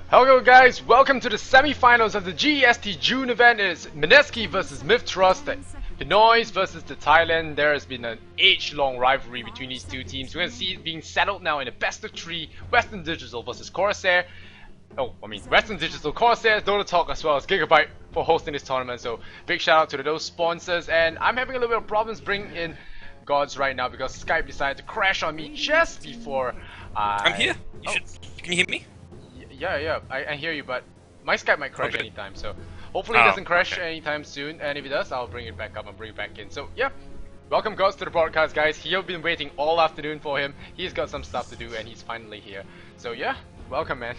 Hello guys, welcome to the semi-finals of the GEST June event. It's Mineski versus mith.trust, the Noise versus the Thailand. There has been an age-long rivalry between these two teams. We're going to see it being settled now in a best of 3, Western Digital versus Corsair. Western Digital, Corsair, Dota Talk as well as Gigabyte for hosting this tournament. So big shout out to those sponsors, and I'm having a little bit of problems bringing in Gods right now because Skype decided to crash on me just before I'm here. Can you hear me? Yeah, I hear you, but my Skype might crash anytime, so hopefully it doesn't crash anytime soon, and if it does, I'll bring it back up and bring it back in. So yeah, welcome Gods to the broadcast, guys. You've been waiting all afternoon for him. He's got some stuff to do, and he's finally here. So yeah, welcome, man.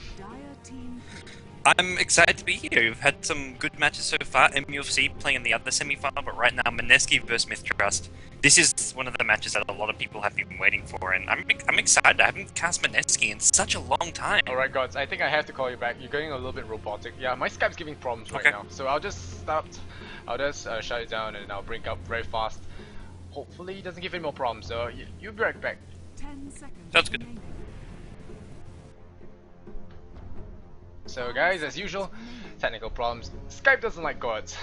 I'm excited to be here. We've had some good matches so far. MUFC playing in the other semi-final, but right now Mineski versus mith.trust. This is one of the matches that a lot of people have been waiting for, and I'm excited. I haven't cast Mineski in such a long time. Alright Gods, I think I have to call you back. You're getting a little bit robotic. Yeah, my Skype's giving problems right now. So I'll just shut it down and I'll bring it up very fast. Hopefully it doesn't give any more problems, so you be right back. 10 seconds. Sounds good. So guys, as usual, technical problems. Skype doesn't like Gods.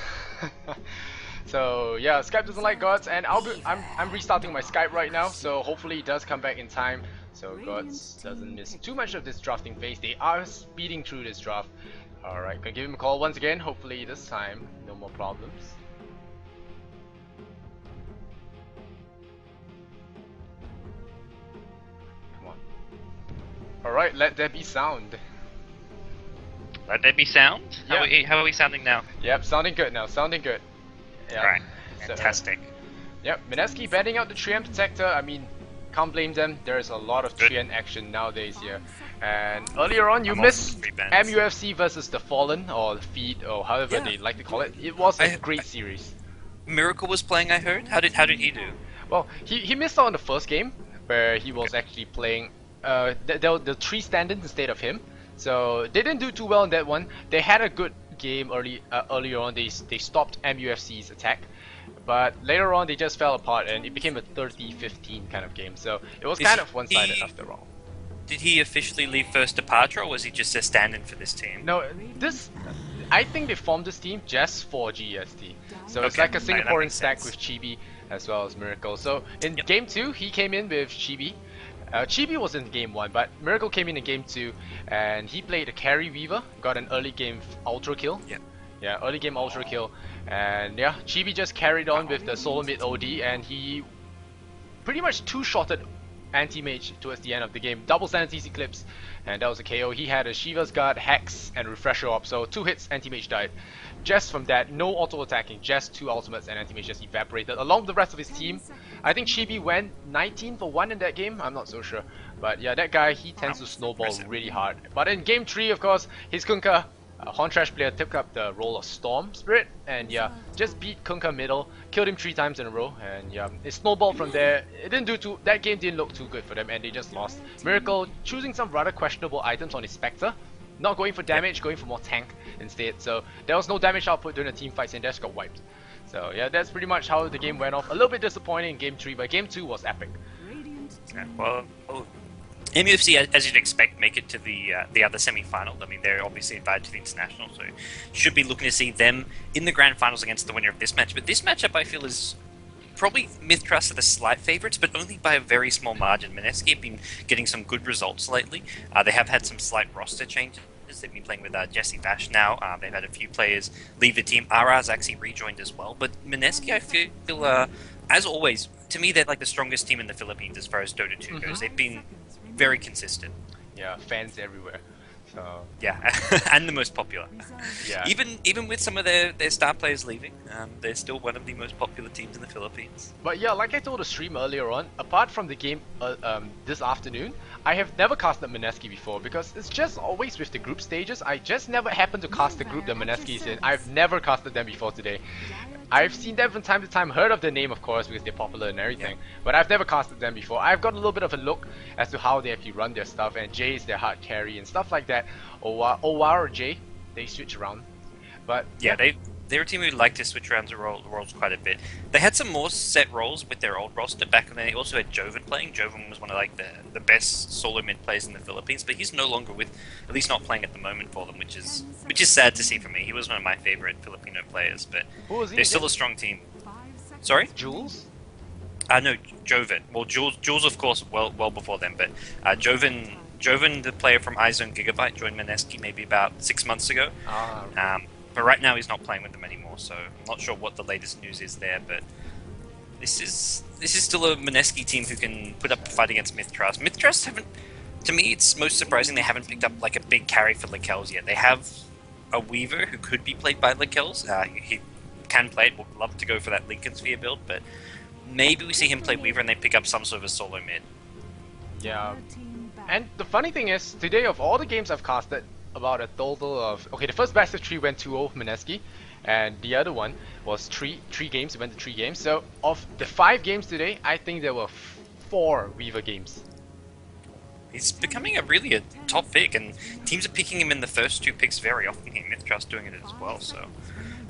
So yeah, Skype doesn't like Gods, and I'm restarting my Skype right now, so hopefully it does come back in time, so Gods doesn't miss too much of this drafting phase. They are speeding through this draft. Alright, gonna give him a call once again. Hopefully this time, no more problems. Come on. Alright, let there be sound. Let there be sound? Yep. How are we sounding now? Yep, sounding good now, sounding good. Yeah. Alright, fantastic. Yep, Mineski betting out the 3N Protector. I mean, can't blame them. There's a lot of 3N action nowadays here. And earlier on, you missed MUFC versus the Fallen, or the Feed, or however they like to call it. It was a great series. Miracle was playing, I heard. How did he do? Well, he missed out on the first game, where he was actually playing the 3 stand-ins instead of him. So they didn't do too well in that one. They had a good game earlier on. They stopped MUFC's attack, but later on they just fell apart and it became a 30-15 kind of game. So it was kind of one-sided after all. Did he officially leave first departure, or was he just a stand-in for this team? No, I think they formed this team just for GEST. So it's like a Singaporean stack with Chibi as well as Miracle. So in game 2 he came in with Chibi. Chibi was in game 1, but Miracle came in game 2, and he played a carry weaver, got an early game ultra kill. Yeah, early game ultra kill, and yeah, Chibi just carried on with the solo mid OD, and he pretty much two-shotted anti-mage towards the end of the game. Double Sanity's Eclipse, and that was a KO. He had a Shiva's Guard, Hex, and Refresher Op, so 2 hits, anti-mage died. Just from that, no auto-attacking, just 2 ultimates, and anti-mage just evaporated, along with the rest of his team. I think Chibi went 19 for 1 in that game, I'm not so sure. But yeah, that guy, he tends to snowball really hard. But in game 3, of course, his Kunkka, Hontrash player, took up the role of Storm Spirit, and yeah, just beat Kunkka middle, killed him 3 times in a row, and yeah, it snowballed from there. It didn't do that game didn't look too good for them, and they just lost. Miracle choosing some rather questionable items on his Spectre, not going for damage, going for more tank instead. So there was no damage output during the team fights, and just got wiped. So yeah, that's pretty much how the game went off. A little bit disappointing in game 3, but game 2 was epic. Yeah, well, MUFC, as you'd expect, make it to the other semi-final. I mean, they're obviously invited to the international, so should be looking to see them in the grand finals against the winner of this match. But this matchup, I feel, is probably mith.trust are the slight favourites, but only by a very small margin. Mineski have been getting some good results lately. They have had some slight roster changes. They've been playing with Jesse Bash now. They've had a few players leave the team. Ara's actually rejoined as well. But Mineski, I feel, as always, to me, they're like the strongest team in the Philippines as far as Dota 2 goes. They've been very consistent. Yeah, fans everywhere. So yeah, and the most popular. Yeah. Even with some of their star players leaving, they're still one of the most popular teams in the Philippines. But yeah, like I told the stream earlier on, apart from the game this afternoon, I have never casted Mineski before because it's just always with the group stages. I just never happen to cast the group that Mineski is in. I've never casted them before today. I've seen them from time to time, heard of their name of course because they're popular and everything, Yeah. but I've never casted them before. I've got a little bit of a look as to how they actually run their stuff, and Jay is their hard carry and stuff like that. Owa or Jay, they switch around. But Yeah, they're a team who like to switch around the roles quite a bit. They had some more set roles with their old roster back when they also had Joven playing. Joven was one of like the best solo mid players in the Philippines, but he's no longer with, at least not playing at the moment for them, which is sad to see for me. He was one of my favorite Filipino players, but who was he they're again? still a strong team. Sorry? Jules? No, Joven. Well, Jules of course well before them, but Joven, the player from iZone Gigabyte, joined Mineski maybe about 6 months ago. But right now he's not playing with them anymore, so I'm not sure what the latest news is there. But this is still a Mineski team who can put up a fight against mith.trust. mith.trust haven't, to me, it's most surprising they haven't picked up like a big carry for Lakels yet. They have a Weaver who could be played by Lakels. He can play it. Would love to go for that Lincoln Sphere build, but maybe we see him play Weaver and they pick up some sort of a solo mid. Yeah. And the funny thing is, today of all the games I've casted, about a total of, okay, the first best of 3 went 2-0 Mineski, and the other one was three games, it went to 3 games. So of the 5 games today, I think there were 4 Weaver games. He's becoming a top pick, and teams are picking him in the first 2 picks very often here. mith.trust doing it as well, so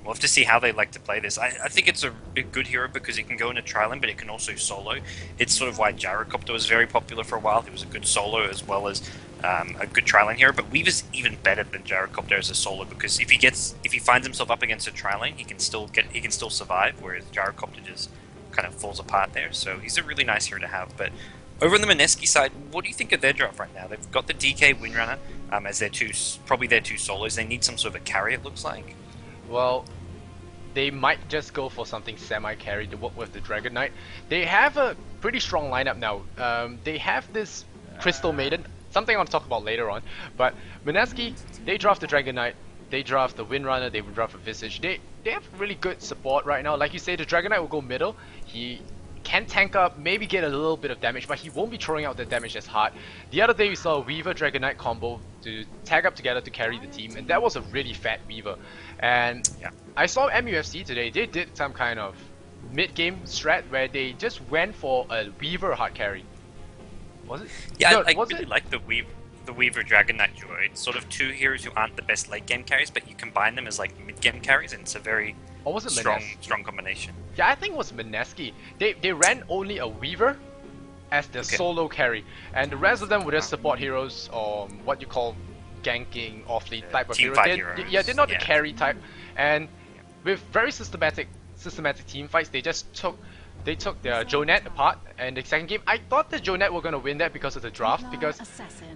we'll have to see how they like to play this. I think it's a good hero because it can go into trialing, but it can also solo. It's sort of why Gyrocopter was very popular for a while. He was a good solo as well as a good trialing hero, but Weaver's even better than Gyrocopter as a solo because if he finds himself up against a trialing, he can still survive, whereas Gyrocopter just kind of falls apart there. So he's a really nice hero to have. But over on the Mineski side, what do you think of their draft right now? They've got the DK Windrunner as probably their 2 solos. They need some sort of a carry, it looks like. Well, they might just go for something semi-carry to work with the Dragon Knight. They have a pretty strong lineup now. They have this Crystal Maiden, something I want to talk about later on. But Mineski, they draft the Dragon Knight, they draft the Windrunner, they draft a Visage. They have really good support right now. Like you say, the Dragon Knight will go middle. He can tank up, maybe get a little bit of damage, but he won't be throwing out the damage as hard. The other day we saw a Weaver Dragon Knight combo to tag up together to carry the team, and that was a really fat Weaver. And yeah, I saw MUFC today, they did some kind of mid-game strat where they just went for a Weaver hard carry. Was it? Yeah, no, I really like the Weaver Dragon Knight duo. It's sort of 2 heroes who aren't the best late game carries, but you combine them as like mid game carries, and it's a very strong combination. Yeah, I think it was Mineski. They ran only a Weaver as their solo carry, and the rest of them were just support heroes, or what you call ganking off-lane type of heroes. They're not the carry type, and with very systematic team fights, they took their Jonet apart. And the second game, I thought the Jonet were gonna win that because of the draft, because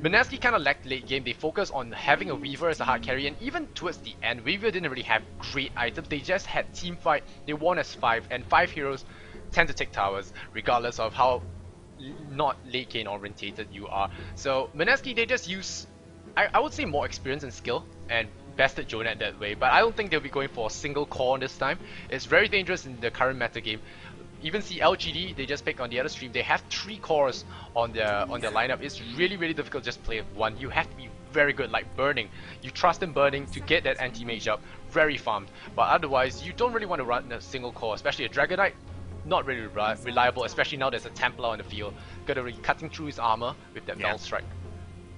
Mineski kind of lacked late game. They focused on having a Weaver as a hard carry, and even towards the end, Weaver didn't really have great items. They just had team fight. They won as 5, and 5 heroes tend to take towers, regardless of how not late game orientated you are. So Mineski, they just use, I would say, more experience and skill, and bested Jonet that way. But I don't think they'll be going for a single core this time. It's very dangerous in the current meta game. Even see LGD, they just picked on the other stream, they have 3 cores on their lineup. It's really difficult to just play with 1. You have to be very good, like Burning. You trust in Burning to get that anti-mage up, very farmed. But otherwise, you don't really want to run a single core, especially a Dragon Knight. Not really reliable, especially now there's a Templar on the field. Gotta be cutting through his armor with that Null Strike.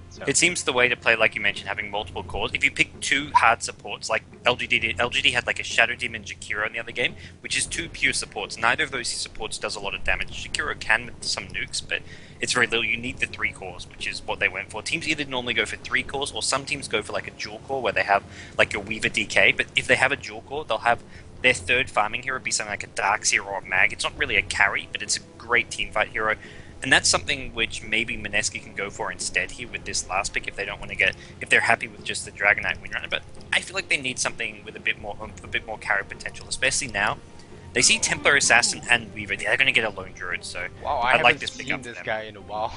So. It seems the way to play, like you mentioned, having multiple cores. If you pick 2 hard supports, like LGD did, LGD had like a Shadow Demon Jakiro in the other game, which is 2 pure supports. Neither of those supports does a lot of damage. Jakiro can with some nukes, but it's very little. You need the 3 cores, which is what they went for. Teams either normally go for 3 cores, or some teams go for like a dual core where they have like your Weaver DK, but if they have a dual core, they'll have their 3rd farming hero be something like a Darkseer or a Mag. It's not really a carry, but it's a great teamfight hero. And that's something which maybe Mineski can go for instead here with this last pick if they don't want to if they're happy with just the Dragon Knight Windrunner. But I feel like they need something with a bit more carry potential, especially now. They see Templar Assassin and Weaver. They're going to get a Lone Druid, so wow, I like this pick up. This guy in a while.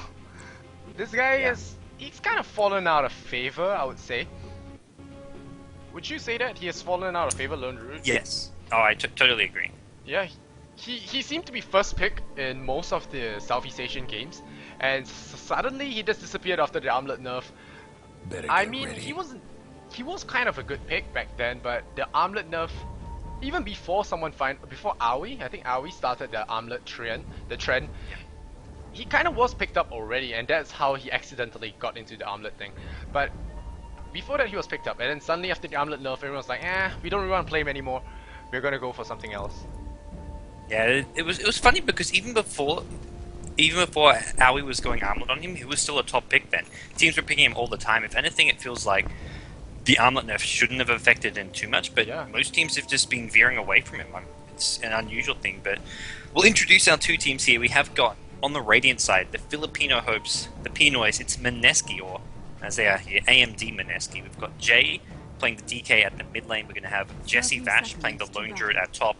This guy he's kind of fallen out of favor, I would say. Would you say that he has fallen out of favor, Lone Druid? Yes. Oh, I totally agree. Yeah. He seemed to be first pick in most of the Southeast Asian games, and suddenly he just disappeared after the armlet nerf. I mean, he was kind of a good pick back then, but the armlet nerf, even before before Aoi, I think Aoi started the armlet trend, Yeah. he kind of was picked up already, and that's how he accidentally got into the armlet thing. But before that he was picked up, and then suddenly after the armlet nerf, everyone was like, we don't really want to play him anymore. We're gonna go for something else. Yeah, it was funny because even before Aoi was going armlet on him, he was still a top pick then. Teams were picking him all the time. If anything, it feels like the armlet nerf shouldn't have affected him too much, but Yeah. most teams have just been veering away from him. It's an unusual thing, but we'll introduce our two teams here. We have got, on the Radiant side, the Filipino hopes, the Pinoys. It's Mineski, or as they are here, AMD Mineski. We've got Jay playing the DK at the mid lane. We're going to have Jesse Vash playing the Lone Druid at top.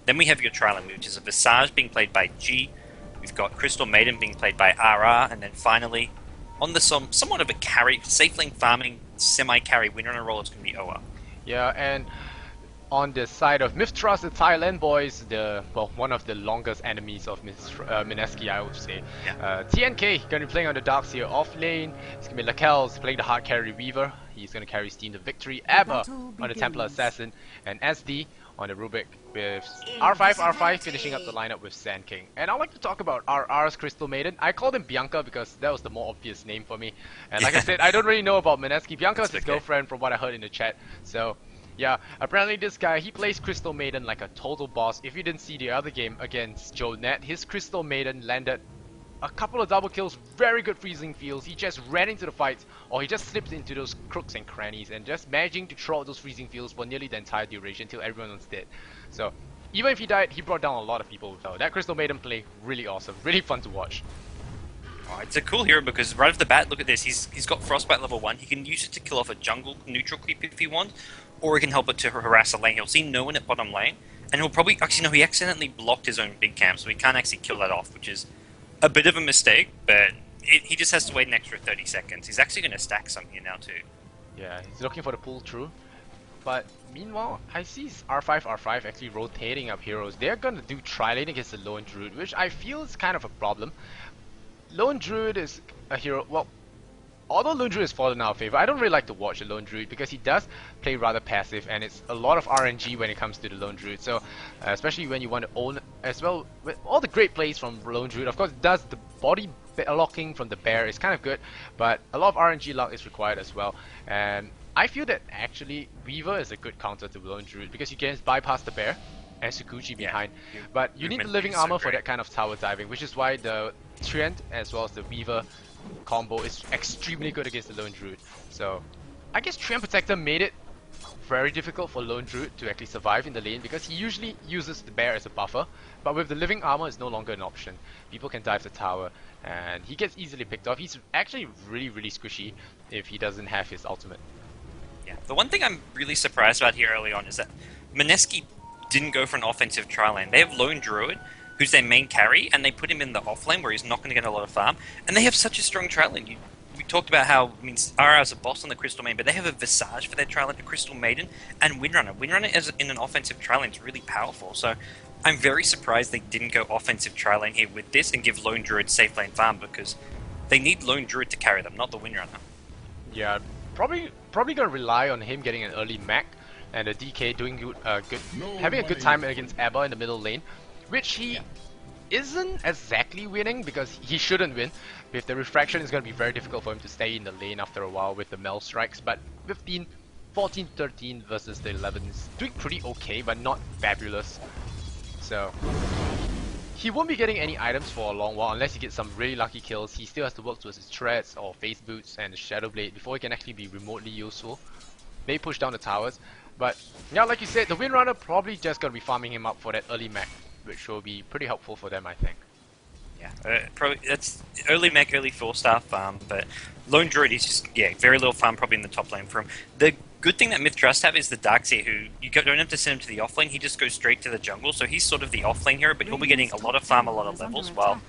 Then we have your Trilan, which is a Visage being played by G. We've got Crystal Maiden being played by RR, and then finally, on the somewhat of a carry, safe lane farming, semi-carry winner role, it's going to be Oa. Yeah, and on the side of mith.trust, the Thailand boys, one of the longest enemies of Mineski, I would say. Yeah. TNK gonna be playing on the Darks here off lane. It's gonna be Lakel's playing the hard carry Weaver. He's gonna carry Steam to victory. Abba on the Templar Assassin, and SD on the Rubik with R5 finishing up the lineup with Sand King. And I'd like to talk about RR's Crystal Maiden. I called him Bianca because that was the more obvious name for me. And like I said, I don't really know about Mineski. Bianca is his girlfriend from what I heard in the chat. So yeah, apparently this guy, he plays Crystal Maiden like a total boss. If you didn't see the other game against Joe Net, his Crystal Maiden landed a couple of double kills, very good freezing fields. He just ran into the fights, or he just slipped into those crooks and crannies, and just managing to throw out those freezing fields for nearly the entire duration until everyone was dead. So even if he died, he brought down a lot of people with that Crystal Maiden play. Really awesome, really fun to watch. Oh, it's a cool hero because right off the bat, look at this. He's got Frostbite level 1. He can use it to kill off a jungle neutral creep if he wants, or he can help it to harass a lane. He'll see no one at bottom lane, and he'll probably actually no. He accidentally blocked his own big camp, so he can't actually kill that off, which is a bit of a mistake. But he just has to wait an extra 30 seconds. He's actually going to stack some here now too. Yeah, he's looking for the pull through. But meanwhile, I see R5 actually rotating up heroes. They're gonna do tri-lane against the Lone Druid, which I feel is kind of a problem. Lone Druid is a hero, well, although Lone Druid has fallen out of favor, I don't really like to watch the Lone Druid because he does play rather passive, and it's a lot of RNG when it comes to the Lone Druid. So, especially when you want to own, as well, with all the great plays from Lone Druid, of course, it does the body locking from the bear is kind of good, but a lot of RNG luck is required as well. And I feel that actually Weaver is a good counter to Lone Druid because you can bypass the bear and Sukuchi behind, but you need the living armor for that kind of tower diving, which is why the Treant as well as the Weaver combo is extremely good against the Lone Druid. So I guess Treant Protector made it very difficult for Lone Druid to actually survive in the lane because he usually uses the bear as a buffer, but with the living armor it's no longer an option. People can dive the tower and he gets easily picked off. He's actually really squishy if he doesn't have his ultimate. Yeah, the one thing I'm really surprised about here early on is that Mineski didn't go for an offensive tri-lane. They have Lone Druid, who's their main carry, and they put him in the off-lane where he's not going to get a lot of farm, and they have such a strong tri-lane. We talked about how, I mean, RR is a boss on the Crystal Maiden, but they have a Visage for their tri-lane, a Crystal Maiden, and Windrunner. Windrunner as in an offensive tri-lane is really powerful, so I'm very surprised they didn't go offensive tri-lane here with this and give Lone Druid safe lane farm, because they need Lone Druid to carry them, not the Windrunner. Yeah, probably gonna rely on him getting an early mech and the DK doing having a good time against Abba in the middle lane, which he isn't exactly winning because he shouldn't win. With the refraction, it's gonna be very difficult for him to stay in the lane after a while with the Mel strikes. But 15, 14, 13 versus the 11 is doing pretty okay, but not fabulous. So he won't be getting any items for a long while unless he gets some really lucky kills. He still has to work towards his treads or face boots and the shadow blade before he can actually be remotely useful. May push down the towers, but yeah, like you said, the Windrunner probably just gonna be farming him up for that early mech, which will be pretty helpful for them, I think. Yeah, probably that's early mech, early 4-star farm, but Lone Druid is just, very little farm probably in the top lane for him. The good thing that Myth.trust have is the Darkseer, who you don't have to send him to the off lane, he just goes straight to the jungle, so he's sort of the off lane hero, but he'll be getting a lot of farm, a lot of levels, while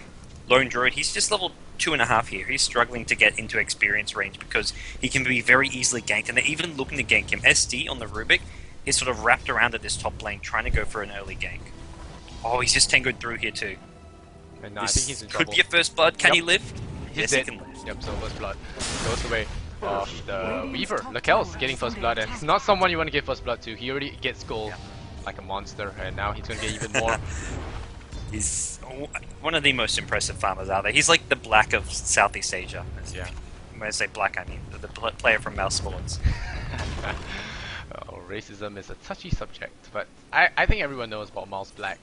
Lone Druid, he's just level 2.5 here. He's struggling to get into experience range because he can be very easily ganked, and they're even looking to gank him. SD on the Rubik is sort of wrapped around at this top lane, trying to go for an early gank. Oh, he's just tangoed through here too. And I think he's in trouble. Could be a first blood. Can he live? Yes, he can live. Yep, so first blood goes away of the Weaver. Lakel's getting first blood, and it's not someone you want to give first blood to. He already gets gold like a monster, and now he's gonna get even more. He's one of the most impressive farmers out there. He's like the Black of Southeast Asia. Yeah. When I say Black, I mean the player from Mouse Sports. Oh, racism is a touchy subject, but I think everyone knows about Mouse Black.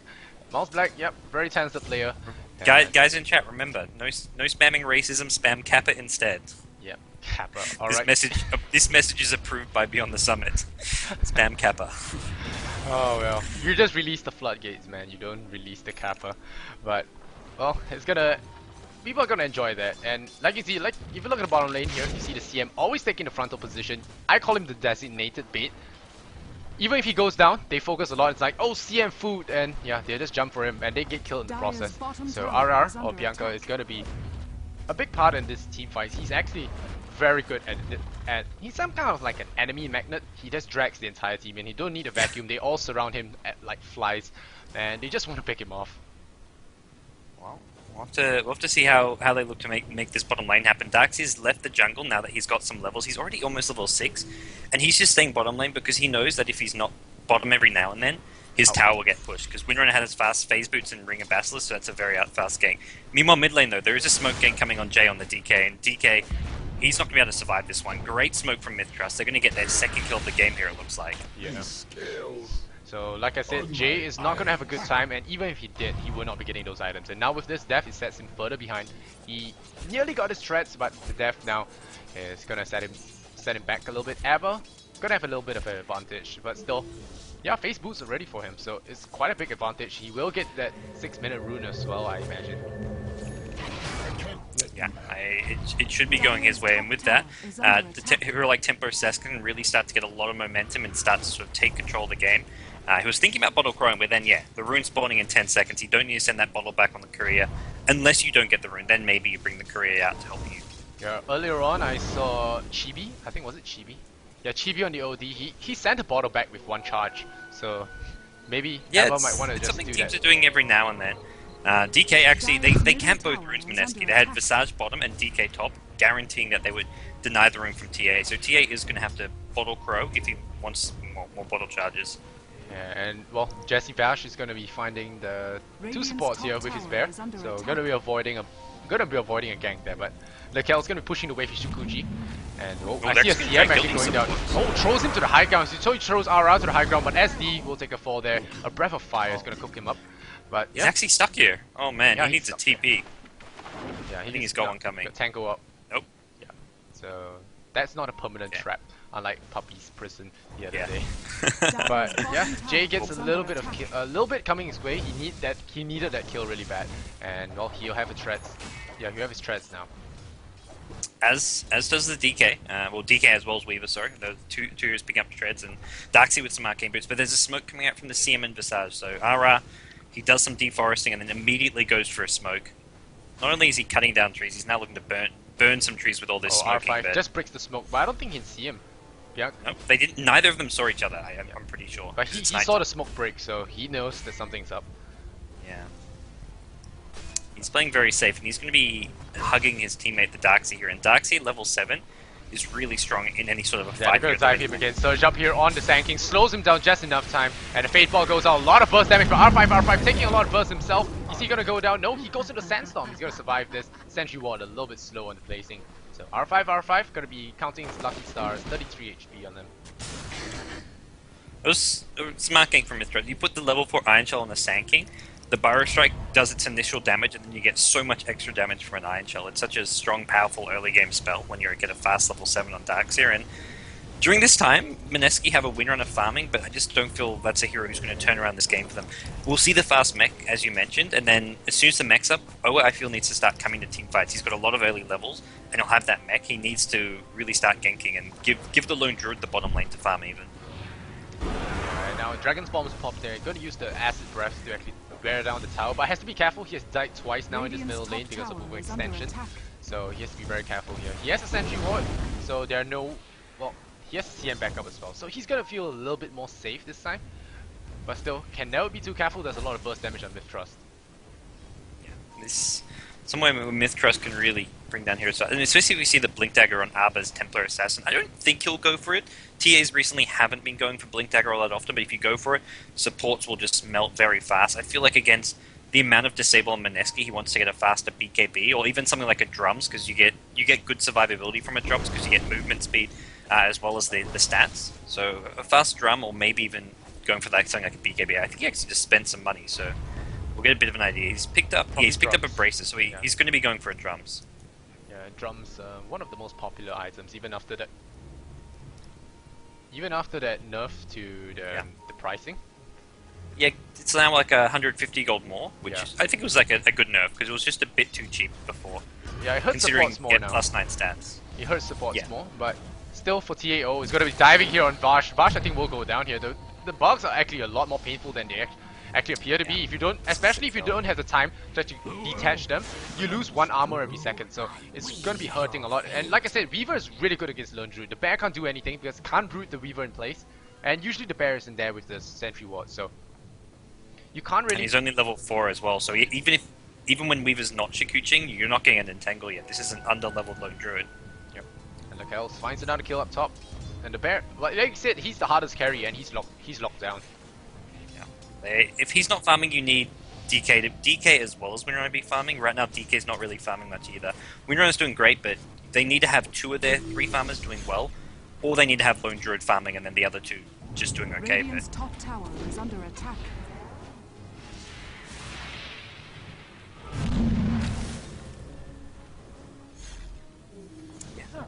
Mouse Black, yep, very talented player. Guys in chat, remember, no spamming racism, spam Kappa instead. Yep, Kappa. Alright. This message is approved by Beyond the Summit. Spam Kappa. Oh well, you just release the floodgates, man. You don't release the Kappa, but well, people are gonna enjoy that. And like you see, like if you look at the bottom lane here, you see the CM always taking the frontal position. I call him the designated bait. Even if he goes down, they focus a lot. It's like, oh, CM food, and yeah, they just jump for him and they get killed in the process. So RR or Bianca is gonna be a big part in this team fight. He's actually very good at he's some kind of like an enemy magnet. He just drags the entire team and he don't need a vacuum. They all surround him like flies and they just want to pick him off. Well, we'll have to see how they look to make this bottom lane happen. Darkseid's left the jungle now that he's got some levels. He's already almost level 6 and he's just staying bottom lane because he knows that if he's not bottom every now and then, his tower will get pushed, because Windrunner has fast phase boots and Ring of Basilisk, so that's a very fast gank. Meanwhile, mid lane though, there is a smoke gank coming on Jay on the DK, and DK, he's not going to be able to survive this one. Great smoke from mith.trust. They're going to get their second kill of the game here, it looks like. Yeah. So, like I said, Jay is not going to have a good time, and even if he did, he will not be getting those items. And now with this death, it sets him further behind. He nearly got his threats, but the death now is going to set him back a little bit. Ever going to have a little bit of an advantage, but still, yeah, phase boots are ready for him, so it's quite a big advantage. He will get that 6-minute rune as well, I imagine. Yeah, it should be going his way, and with that, the hero like Tempo Sesk can really start to get a lot of momentum and start to sort of take control of the game. He was thinking about bottle crowing, but then yeah, the rune spawning in 10 seconds, you don't need to send that bottle back on the courier, unless you don't get the rune, then maybe you bring the courier out to help you. Yeah, earlier on I saw Chibi, I think was it Chibi? Yeah, Chibi on the OD, he sent a bottle back with 1 charge, so maybe Eva might want to just do that. It's something teams are doing every now and then. DK actually, they camped both runes Mineski. They had Visage bottom and DK top, guaranteeing that they would deny the rune from TA. So TA is going to have to bottle crow if he wants more bottle charges. Yeah, and well, Jesse Vash is going to be finding the 2 supports here with his bear, so going to be avoiding a gank there. But Lekel's going to be pushing away Fishukuji, and I see a CM actually going down. Oh, throws him to the high ground. So he throws RR to the high ground, but SD will take a fall there. A breath of fire is going to cook him up. But yeah. He's actually stuck here. Oh man, he needs a TP. Yeah, I think he's got one coming. Tango up. Nope. Yeah. So that's not a permanent trap, unlike Puppy's prison the other day. But yeah, Jay gets a little bit coming his way. He needed that kill really bad, and well, he'll have a treads. Yeah, he'll have his treads now. As does the DK. Well, DK as well as Weaver, sorry. The two heroes picking up treads, and Darkseid with some arcane boots. But there's a smoke coming out from the CM and Visage. So RR, he does some deforesting and then immediately goes for a smoke. Not only is he cutting down trees, he's now looking to burn some trees with all this smoking. R5 just breaks the smoke, but I don't think he can see him. Yeah. Nope, they didn't. Neither of them saw each other. I'm pretty sure. But he saw the smoke break, so he knows that something's up. Yeah. He's playing very safe, and he's going to be hugging his teammate, the Darkseid here. And Darkseid level 7 is really strong in any sort of a fight. They're going to dive him again. Surge up here on the Sand King, slows him down just enough time, and the Fade Ball goes out. A lot of burst damage, but R5 taking a lot of burst himself. Is he going to go down? No, he goes to the Sandstorm. He's going to survive this. Sentry Ward a little bit slow on the placing. So R5 going to be counting his lucky stars, 33 HP on them. It was smart gank from mith.trust. You put the level 4 Iron Shell on the Sand King, the Burrow Strike does its initial damage, and then you get so much extra damage from an Iron Shell. It's such a strong, powerful early game spell when you get a fast level 7 on Darkseid. And during this time, Mineski have a Windrunner farming, but I just don't feel that's a hero who's going to turn around this game for them. We'll see the fast mech, as you mentioned, and then as soon as the mech's up, Owa, I feel, needs to start coming to team fights. He's got a lot of early levels, and he'll have that mech. He needs to really start ganking and give the Lone Druid the bottom lane to farm even. Alright, now Dragon's Bomb is popped there. He's going to use the Acid Breath to actually bear down the tower, but has to be careful. He has died twice now in this middle lane because of overextension, so he has to be very careful here. He has a Sentry Ward, so there are no... well, he has CM backup as well, so he's gonna feel a little bit more safe this time, but still, can never be too careful. There's a lot of burst damage on mith.trust. Yeah, this somewhere where mith.trust can really bring down here. So, and especially if we see the Blink Dagger on Arba's Templar Assassin. I don't think he'll go for it. TAs recently haven't been going for Blink Dagger all that often, but if you go for it, supports will just melt very fast. I feel like against the amount of Disable on Mineski, he wants to get a faster BKB, or even something like a Drums, because you get good survivability from a Drums, because you get movement speed as well as the stats. So a fast Drum, or maybe even going for something like a BKB. I think he actually just spent some money, so we'll get a bit of an idea. He's picked up a Bracer, so he's going to be going for a Drums. Yeah, Drums, one of the most popular items, even after that nerf to the pricing. Yeah, it's now like 150 gold more, which I think was like a good nerf, because it was just a bit too cheap before. Yeah, it hurts supports more now. +9 stats. It hurts supports more, but still for TAO, it's going to be diving here on Vash. Vash, I think, will go down here. The bugs are actually a lot more painful than they actually appear to be. If you don't, especially if you don't have the time to actually detach them, you lose 1 armor every second, so it's going to be hurting a lot. And like I said, Weaver is really good against Lone Druid. The bear can't do anything because it can't root the Weaver in place, and usually the bear isn't there with the sentry ward, so you can't really. And he's only level 4 as well, so even when Weaver's not Shikuching, you're not getting an Entangle yet. This is an under-leveled Lone Druid. Yep. And look else finds another kill up top, and the bear, like you said, he's the hardest carry, and he's locked down. If he's not farming, you need DK as well as Winrunner be farming. Right now, DK's not really farming much either. Winrunner's doing great, but they need to have 2 of their 3 farmers doing well, or they need to have Lone Druid farming and then the other 2 just doing okay. Radiant's top tower is under attack. Yeah,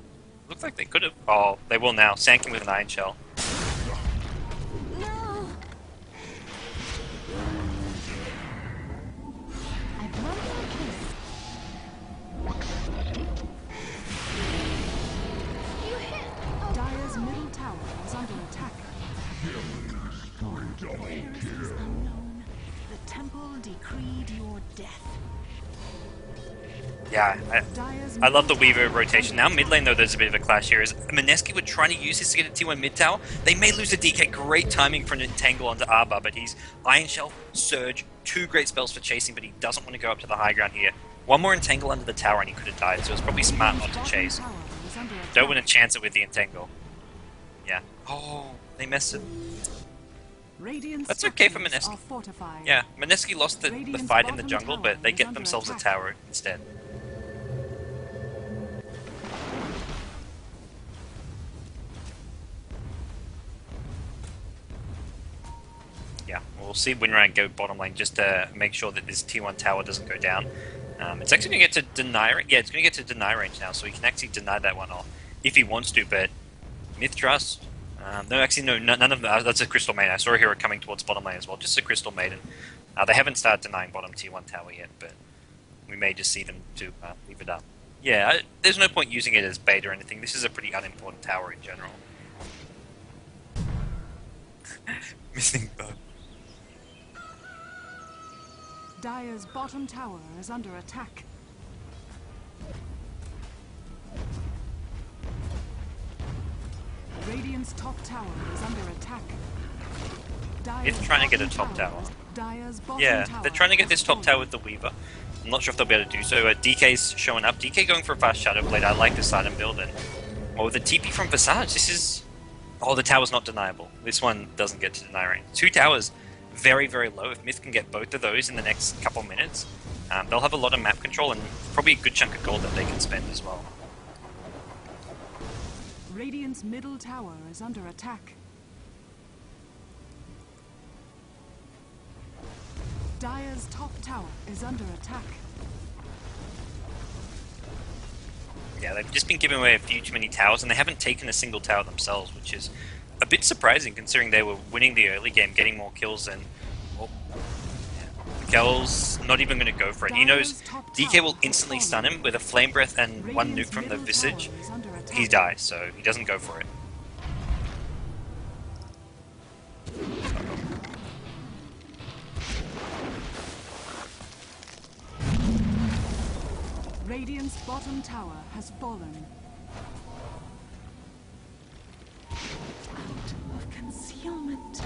looks like they could have. Oh, they will now. Sanking with an Iron Shell. Dire's middle tower is under attack. Forces unknown. The temple decreed your death. Yeah, I love the Weaver rotation. Now mid lane though, there's a bit of a clash here. As Mineski would try to use this to get a T1 mid tower, they may lose a DK. Great timing for an Entangle onto Arba, but he's Iron Shell, Surge, 2 great spells for chasing, but he doesn't want to go up to the high ground here. 1 more Entangle under the tower and he could have died, so it's probably smart not to chase. Don't want to chance it with the Entangle. Yeah. Oh, they messed it. That's okay for Mineski. Yeah, Mineski lost the fight in the jungle, but they get themselves a tower instead. Yeah, we'll see Winrunner go bottom lane just to make sure that this T1 tower doesn't go down. It's actually going to get to deny range. Yeah, it's going to get to deny range now, so he can actually deny that one off if he wants to, but mith.trust. No, actually, no, none of them. That's a Crystal Maiden. I saw a hero coming towards bottom lane as well, just a Crystal Maiden. They haven't started denying bottom T1 tower yet, but we may just see them to leave it up. Yeah, there's no point using it as bait or anything. This is a pretty unimportant tower in general. Missing bug. Dire's bottom tower is under attack. Radiant's top tower is under attack. It's trying to get a top tower. Yeah, they're trying to get this top tower with the Weaver. I'm not sure if they'll be able to do so. DK's showing up. DK going for a fast Shadow Blade. I like this item build. And with the TP from Visage, this is... Oh, the tower's not deniable. This one doesn't get to deny range. 2 towers, very, very low. If Myth can get both of those in the next couple minutes, they'll have a lot of map control and probably a good chunk of gold that they can spend as well. Radiant's middle tower is under attack. Dire's top tower is under attack. Yeah, they've just been giving away a few too many towers, and they haven't taken a single tower themselves, which is a bit surprising considering they were winning the early game, getting more kills than... Well, Miguel's not even going to go for it. He knows DK will instantly stun him with a Flame Breath and 1 nuke from the Visage. He dies, so he doesn't go for it. Radiant's bottom tower has fallen. Out of concealment.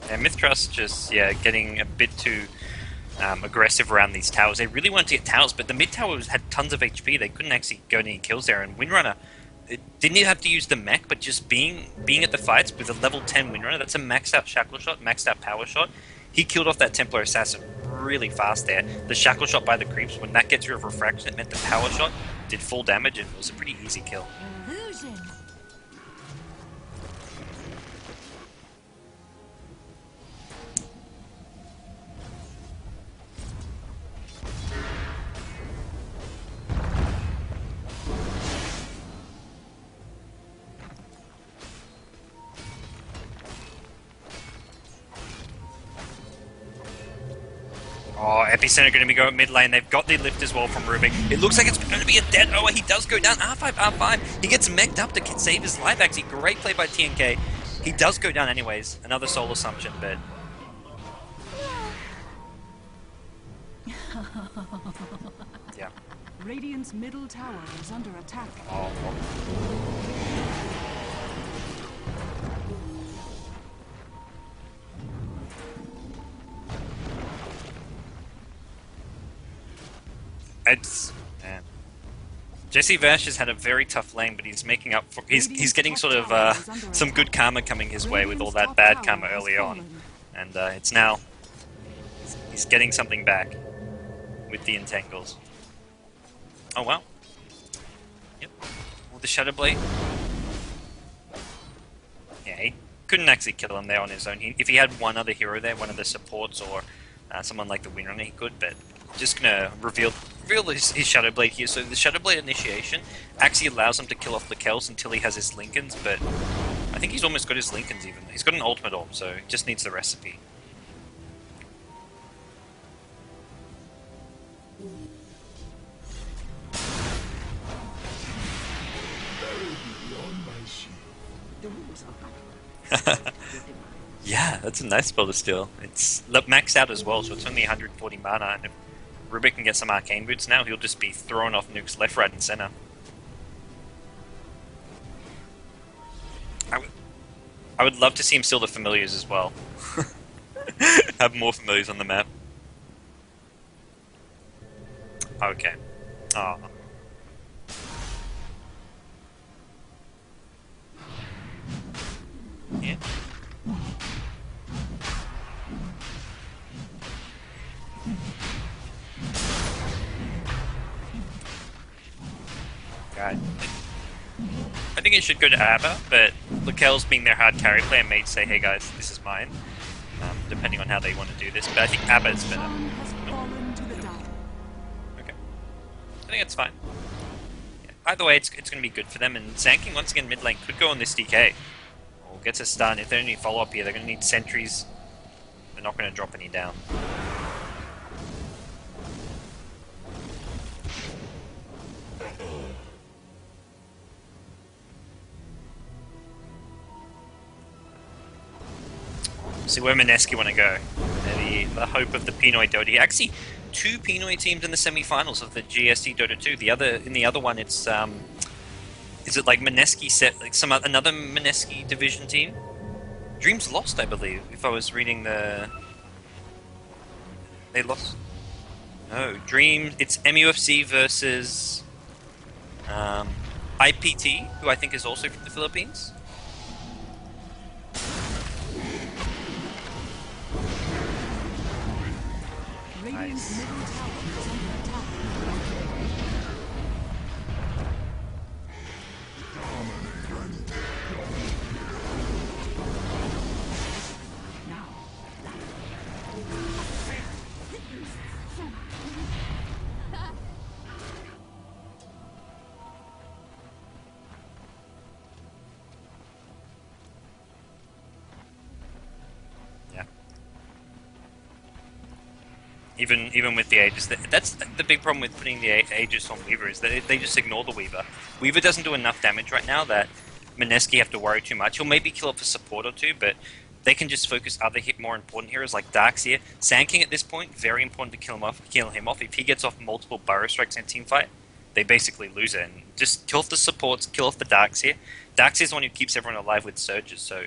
And mith.trust just getting a bit too aggressive around these towers. They really wanted to get towers, but the mid towers had tons of HP. They couldn't actually go any kills there. And Windrunner didn't even have to use the mech, but just being at the fights with a level 10 Windrunner, that's a maxed out shackle shot, maxed out power shot. He killed off that Templar assassin really fast there. The shackle shot by the creeps, when that gets rid of refraction, it meant the power shot did full damage and it was a pretty easy kill. Illusion. Oh, Epicenter going to be going mid lane. They've got the lift as well from Rubik. It looks like it's going to be a dead. Oh, he does go down. R5, R5. He gets mech'd up to save his life, actually. Great play by TNK. He does go down anyways. Another soul assumption, but... yeah. Radiant's middle tower is under attack. Oh. Man. Jesse Vash has had a very tough lane, but he's making up for. He's getting sort of some good karma coming his way with all that bad karma early on, and it's now he's getting something back with the entangles. Oh wow. Yep. With the Shadow Blade. Yeah, he couldn't actually kill him there on his own. If he had one other hero there, one of the supports or someone like the Windrunner, he could, but just gonna reveal his Shadow Blade here. So the Shadow Blade initiation actually allows him to kill off the Kells until he has his Lincolns, but I think he's almost got his Lincolns even. He's got an ultimate orb, so he just needs the recipe. Yeah, that's a nice spell to steal. It's maxed out as well, so it's only 140 mana, and if Rubik can get some arcane boots now, he'll just be throwing off nukes left, right, and center. I would love to see him steal the familiars as well. Have more familiars on the map. Okay. Oh. Yeah. God. I think it should go to Abba, but Lakel's being their hard carry player may say, hey guys, this is mine. Depending on how they want to do this, but I think Abba is better. Okay. I think it's fine. Yeah. Either way, it's going to be good for them, and Zanking once again mid lane could go on this DK. Or gets a stun. If they don't need follow-up here, they're going to need sentries. They're not going to drop any down. See where Mineski want to go. The hope of the Pinoy Dota. Actually, 2 Pinoy teams in the semi-finals of the GST Dota 2. In the other one, it's is it like Mineski set like another Mineski division team? Dreams lost, I believe. If I was reading they lost. No, Dream. It's MUFC versus IPT, who I think is also from the Philippines. Nice. Even with the Aegis, that's the big problem with putting the Aegis on Weaver, is that they just ignore the Weaver. Weaver doesn't do enough damage right now that Mineski have to worry too much. He'll maybe kill off a support or two, but they can just focus other more important heroes like Darkseer. Sand King at this point, very important to kill him off. If he gets off multiple Burrow Strikes in a team fight, they basically lose it. And just kill off the supports, kill off the Darkseer. Darkseer is the one who keeps everyone alive with surges, so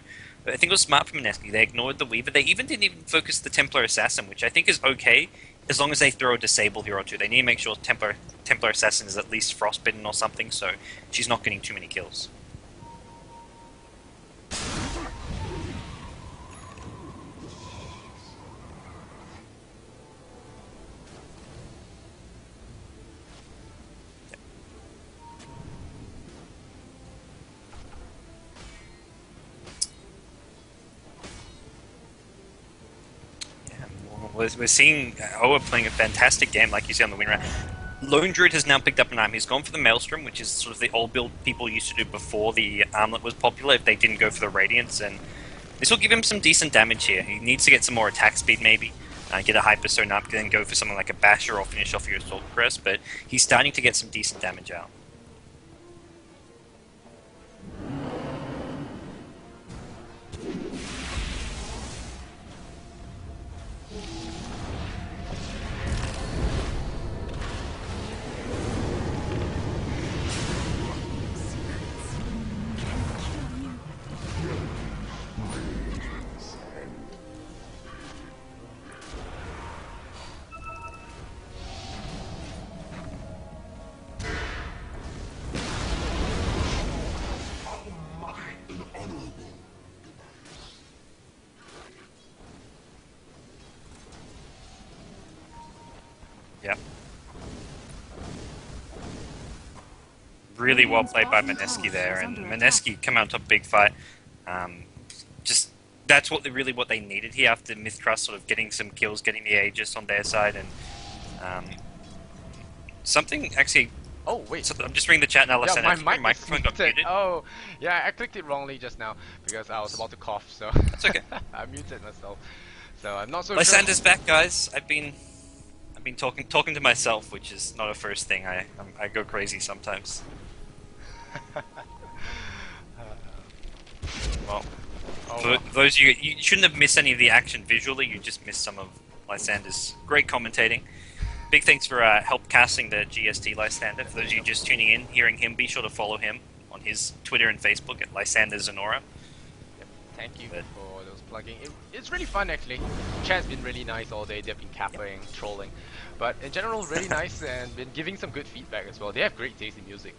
But I think it was smart from Mineski. They ignored the Weaver. They didn't even focus the Templar Assassin, which I think is okay, as long as they throw a Disable hero too. They need to make sure Templar Assassin is at least Frostbitten or something, so she's not getting too many kills. We're seeing Oa playing a fantastic game, like you see on the win rate. Lone Druid has now picked up an item. He's gone for the Maelstrom, which is sort of the old build people used to do before the Armlet was popular, if they didn't go for the Radiance, and this will give him some decent damage here. He needs to get some more attack speed, maybe. Get a Hyperstone up, then go for something like a Basher or finish off your Assault Crest, but he's starting to get some decent damage out. Yep. Really well played by Mineski there, and Mineski come out to a big fight. Just that's what they needed here after mith.trust sort of getting some kills, getting the Aegis on their side, and something actually. Oh wait, so I'm just reading the chat now. Yeah, my microphone got muted. Oh, yeah, I clicked it wrongly just now because I was about to cough, so that's okay. I muted myself, so I'm not so sure. Lysander's back, guys. I've been talking to myself, which is not a first thing. I go crazy sometimes. Well, for those of you shouldn't have missed any of the action visually. You just missed some of Lysander's great commentating. Big thanks for help casting the GST Lysander. For those of you just tuning in, hearing him, be sure to follow him on his Twitter and Facebook at Lysander Zenora. Yep, thank you for those plugging. It's really fun actually. Chat's been really nice all day. They've been capping, trolling, but in general really nice and been giving some good feedback as well. They have great taste in music.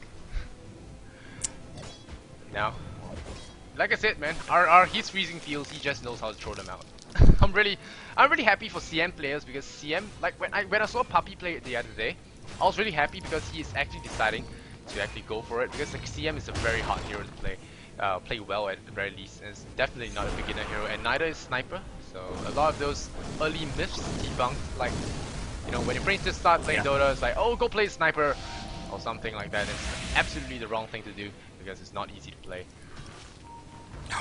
Now, like I said, man, he's freezing fields. He just knows how to throw them out. I'm really happy for CM players because CM, like when I saw Puppy play it the other day, I was really happy because he is actually deciding to actually go for it because like, CM is a very hard hero to play well at the very least, and it's definitely not a beginner hero, and neither is Sniper. So a lot of those early myths debunked, like you know when your friends just start playing Dota, it's like oh go play Sniper or something like that. It's absolutely the wrong thing to do because it's not easy to play. No,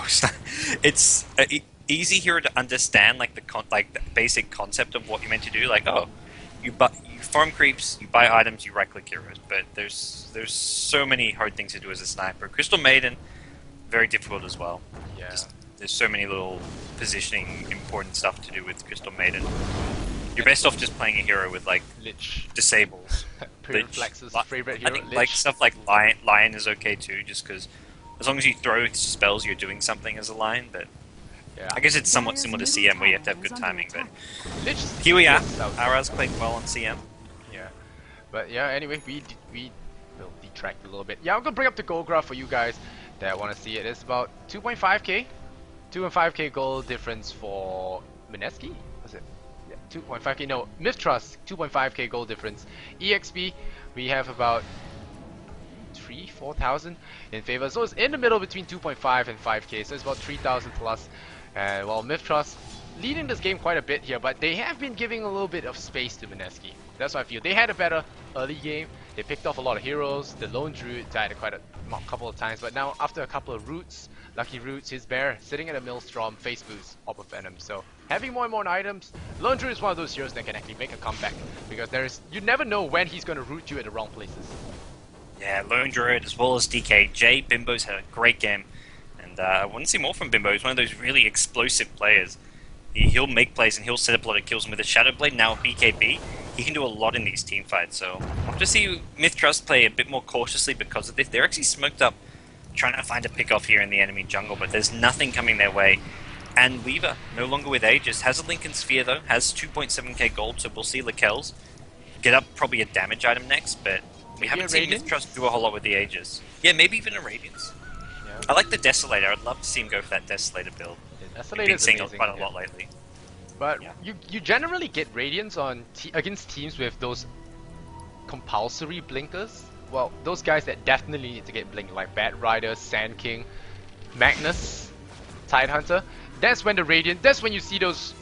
it's easy here to understand, like the basic concept of what you're meant to do. Like, oh, you farm creeps, you buy items, you right-click heroes. But there's so many hard things to do as a sniper. Crystal Maiden, very difficult as well. Yeah. There's so many little positioning, important stuff to do with Crystal Maiden. You're best off just playing a hero with like Lich disables. Flex's favorite hero. I think Lich. like stuff like Lion is okay too, just because as long as you throw spells, you're doing something as a Lion. But yeah. I guess it's somewhat similar to CM where you have to have good timing. But Lich here we are. Araz played well on CM. Yeah, but yeah. Anyway, we will detract a little bit. Yeah, I'm gonna bring up the gold graph for you guys that want to see it. It's about 2.5k, 2 and 5k gold difference for Mineski. Was it? 2.5k, no, mith.trust, 2.5k gold difference. EXP, we have about 4,000 in favor, so it's in the middle between 2.5 and 5k, so it's about 3,000 plus. And well, mith.trust leading this game quite a bit here, but they have been giving a little bit of space to Mineski. That's what I feel. They had a better early game, they picked off a lot of heroes, the Lone Druid died quite a couple of times, but now after a couple of roots, lucky roots, his bear sitting at a Maelstrom, face boost, Orb of Venom. So having more and more items, Lone Druid is one of those heroes that can actually make a comeback because you never know when he's going to root you at the wrong places. Yeah, Lone Druid as well as DKJ. Bimbo's had a great game, and I want to see more from Bimbo. He's one of those really explosive players. He'll make plays and he'll set up a lot of kills, and with a Shadow Blade now BKB, he can do a lot in these team fights. So I'll have to see mith.trust play a bit more cautiously because of this. They're actually smoked up trying to find a pick off here in the enemy jungle, but there's nothing coming their way. And Weaver, no longer with Aegis, has a Lincoln Sphere though, has 2.7k gold, so we'll see Lakel's get up probably a damage item next, but we haven't seen mith.trust do a whole lot with the Aegis. Yeah, maybe even a Radiance. Yeah. I like the Desolator, I'd love to see him go for that Desolator build. Yeah, We've been seeing quite a lot lately. But you generally get Radiance on against teams with those compulsory blinkers. Well, those guys that definitely need to get blinked, like Bat Rider, Sand King, Magnus, Tidehunter. That's when the Radiant, that's when you see those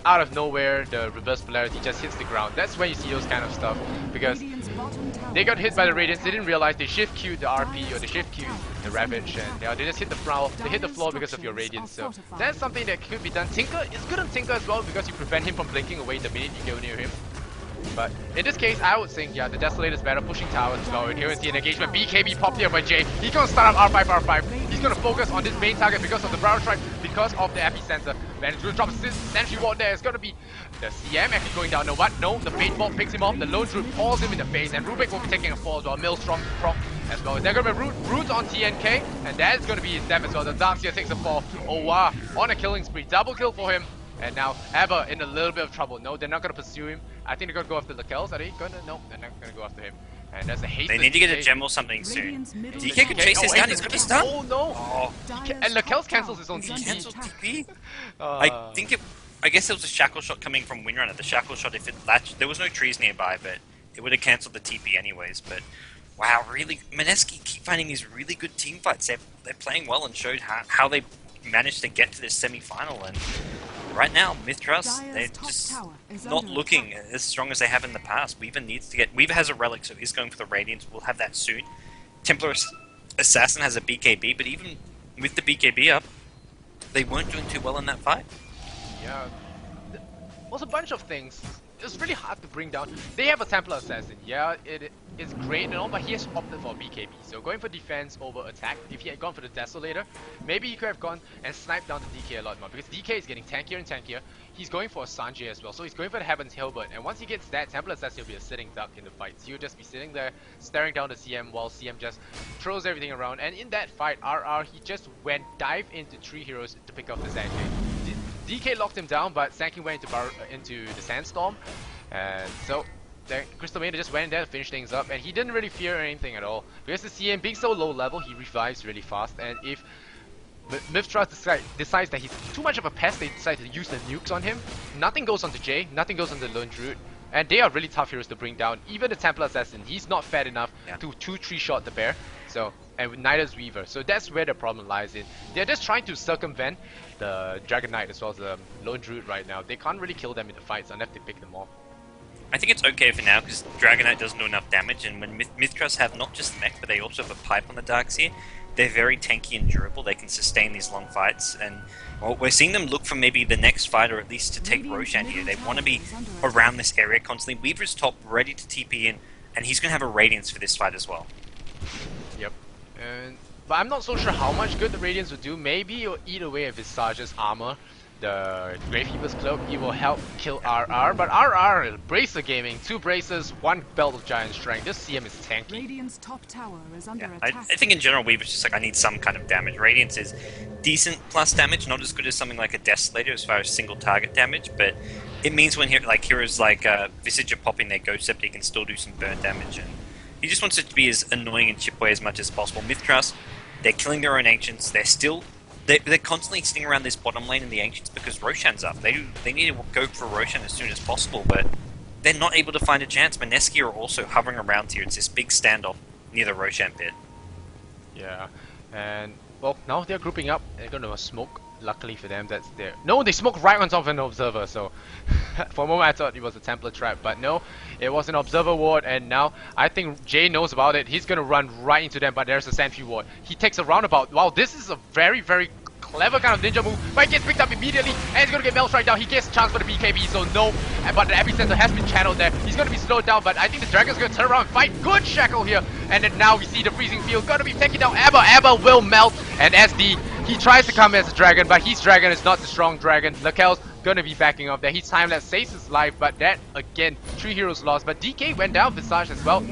out of nowhere, the reverse polarity just hits the ground. That's when you see those kind of stuff, because they got hit by the Radiance, they didn't realize they shift queued the RP or they shift queued the Ravage, and they just hit the floor. They hit the floor because of your Radiance. So that's something that could be done. Tinker is good on Tinker as well because you prevent him from blinking away the minute you go near him. But in this case, I would think, yeah, the Desolator is better, pushing towers as well. And here we see an engagement. BKB popped here by Jay. He's gonna start up R5, R5. He's gonna focus on this main target because of the Barrel Strike, because of the epicenter. Man, he's gonna drop a sentry ward there. It's gonna be the CM actually going down. No, what? No, the Fate Bolt picks him off. The Lone Druid falls him in the face, and Rubik will be taking a fall as well. Maelstrom proc as well. Is there gonna be Root on TNK? And that is gonna be his death as well. The Darkseer takes a fall. Oh wow, on a killing spree. Double kill for him. And now Ever in a little bit of trouble. No, they're not gonna pursue him. I think they're gonna go after Lakels. Are they gonna? No, they're not gonna go after him. And there's a hate. They need to get a gem or something soon. DK could chase this down. He's gonna stun. Oh no! Oh. And Lakels cancels his own TP. Cancelled TP. I guess there was a shackle shot coming from Windrunner. The shackle shot, if it latched, there was no trees nearby, but it would have cancelled the TP anyways. But wow, really, Mineski keep finding these really good team fights. They're playing well and showed how they managed to get to this semi-final. And right now, mith.trust, they're just not looking as strong as they have in the past. Weaver needs to get... Weaver has a relic, so he's going for the Radiance. We'll have that soon. Templar Assassin has a BKB, but even with the BKB up, they weren't doing too well in that fight. Yeah. There was a bunch of things. It's really hard to bring down. They have a Templar Assassin. Yeah, it is great and all, but he has opted for BKB. So going for defense over attack. If he had gone for the Desolator, maybe he could have gone and sniped down the DK a lot more. Because DK is getting tankier and tankier. He's going for a Sanjay as well. So he's going for the Heaven's Hilbert. And once he gets that, Templar Assassin will be a sitting duck in the fight. So he'll just be sitting there, staring down the CM while CM just throws everything around. And in that fight, RR, he just dive into 3 heroes to pick up the Sand King. DK locked him down, but Sand King went into the Sandstorm, and so Crystal Maiden just went in there to finish things up, and he didn't really fear anything at all. Because the CM being so low level, he revives really fast, and if mith.trust decides that he's too much of a pest, they decide to use the nukes on him. Nothing goes onto Jay, nothing goes on the Lone Druid, and they are really tough heroes to bring down. Even the Templar Assassin, he's not fat enough to 2-3 shot the bear. So, and neither is Weaver. So that's where the problem lies in. They're just trying to circumvent the Dragon Knight as well as the Lone Druid right now. They can't really kill them in the fights unless they pick them off. I think it's okay for now because Dragon Knight doesn't do enough damage, and when mith.trust have not just mech, but they also have a pipe on the Darkseer, they're very tanky and durable. They can sustain these long fights, and well, we're seeing them look for maybe the next fight, or at least to take Roshan here. They want to be around this area constantly. Weaver's top, ready to TP in, and he's going to have a Radiance for this fight as well. Yep. But I'm not so sure how much good the Radiance will do. Maybe it'll eat away at Visage's armor, the Gravekeeper's Cloak. It will help kill RR, but RR, Bracer Gaming, 2 bracers, 1 belt of giant strength. This CM is tanky. Radiant's top tower is under attack. I think in general Weaver's just like, I need some kind of damage. Radiance is decent plus damage, not as good as something like a Desolator as far as single target damage, but it means when heroes like Visage are popping their Ghost Scepter, he can still do some burn damage, and he just wants it to be as annoying and chip away as much as possible. mith.trust, they're killing their own Ancients. They're constantly sitting around this bottom lane in the Ancients because Roshan's up. They need to go for Roshan as soon as possible, but they're not able to find a chance. Mineski are also hovering around here. It's this big standoff near the Roshan pit. Yeah, and well, now they're grouping up. They're gonna smoke. Luckily for them, that's there. No, they smoke right on top of an Observer, so for a moment I thought it was a Templar trap, but no, it was an Observer ward, and now I think Jay knows about it. He's gonna run right into them, but there's a Sentry ward. He takes a roundabout. Wow, this is a very, very clever kind of ninja move, but he gets picked up immediately, and he's gonna get Maelstrom down. He gets a chance for the BKB, so no, but the epicenter has been channeled there. He's gonna be slowed down, but I think the Dragon's gonna turn around and fight. Good shackle here, and then now we see the freezing field gonna be taking down Ever. Ever will melt, and SD, he tries to come as a dragon, but his dragon is not the strong dragon. Lakel's gonna be backing up there. His time lapse saves his life, but that again, 3 heroes lost. But DK went down, Visage as well.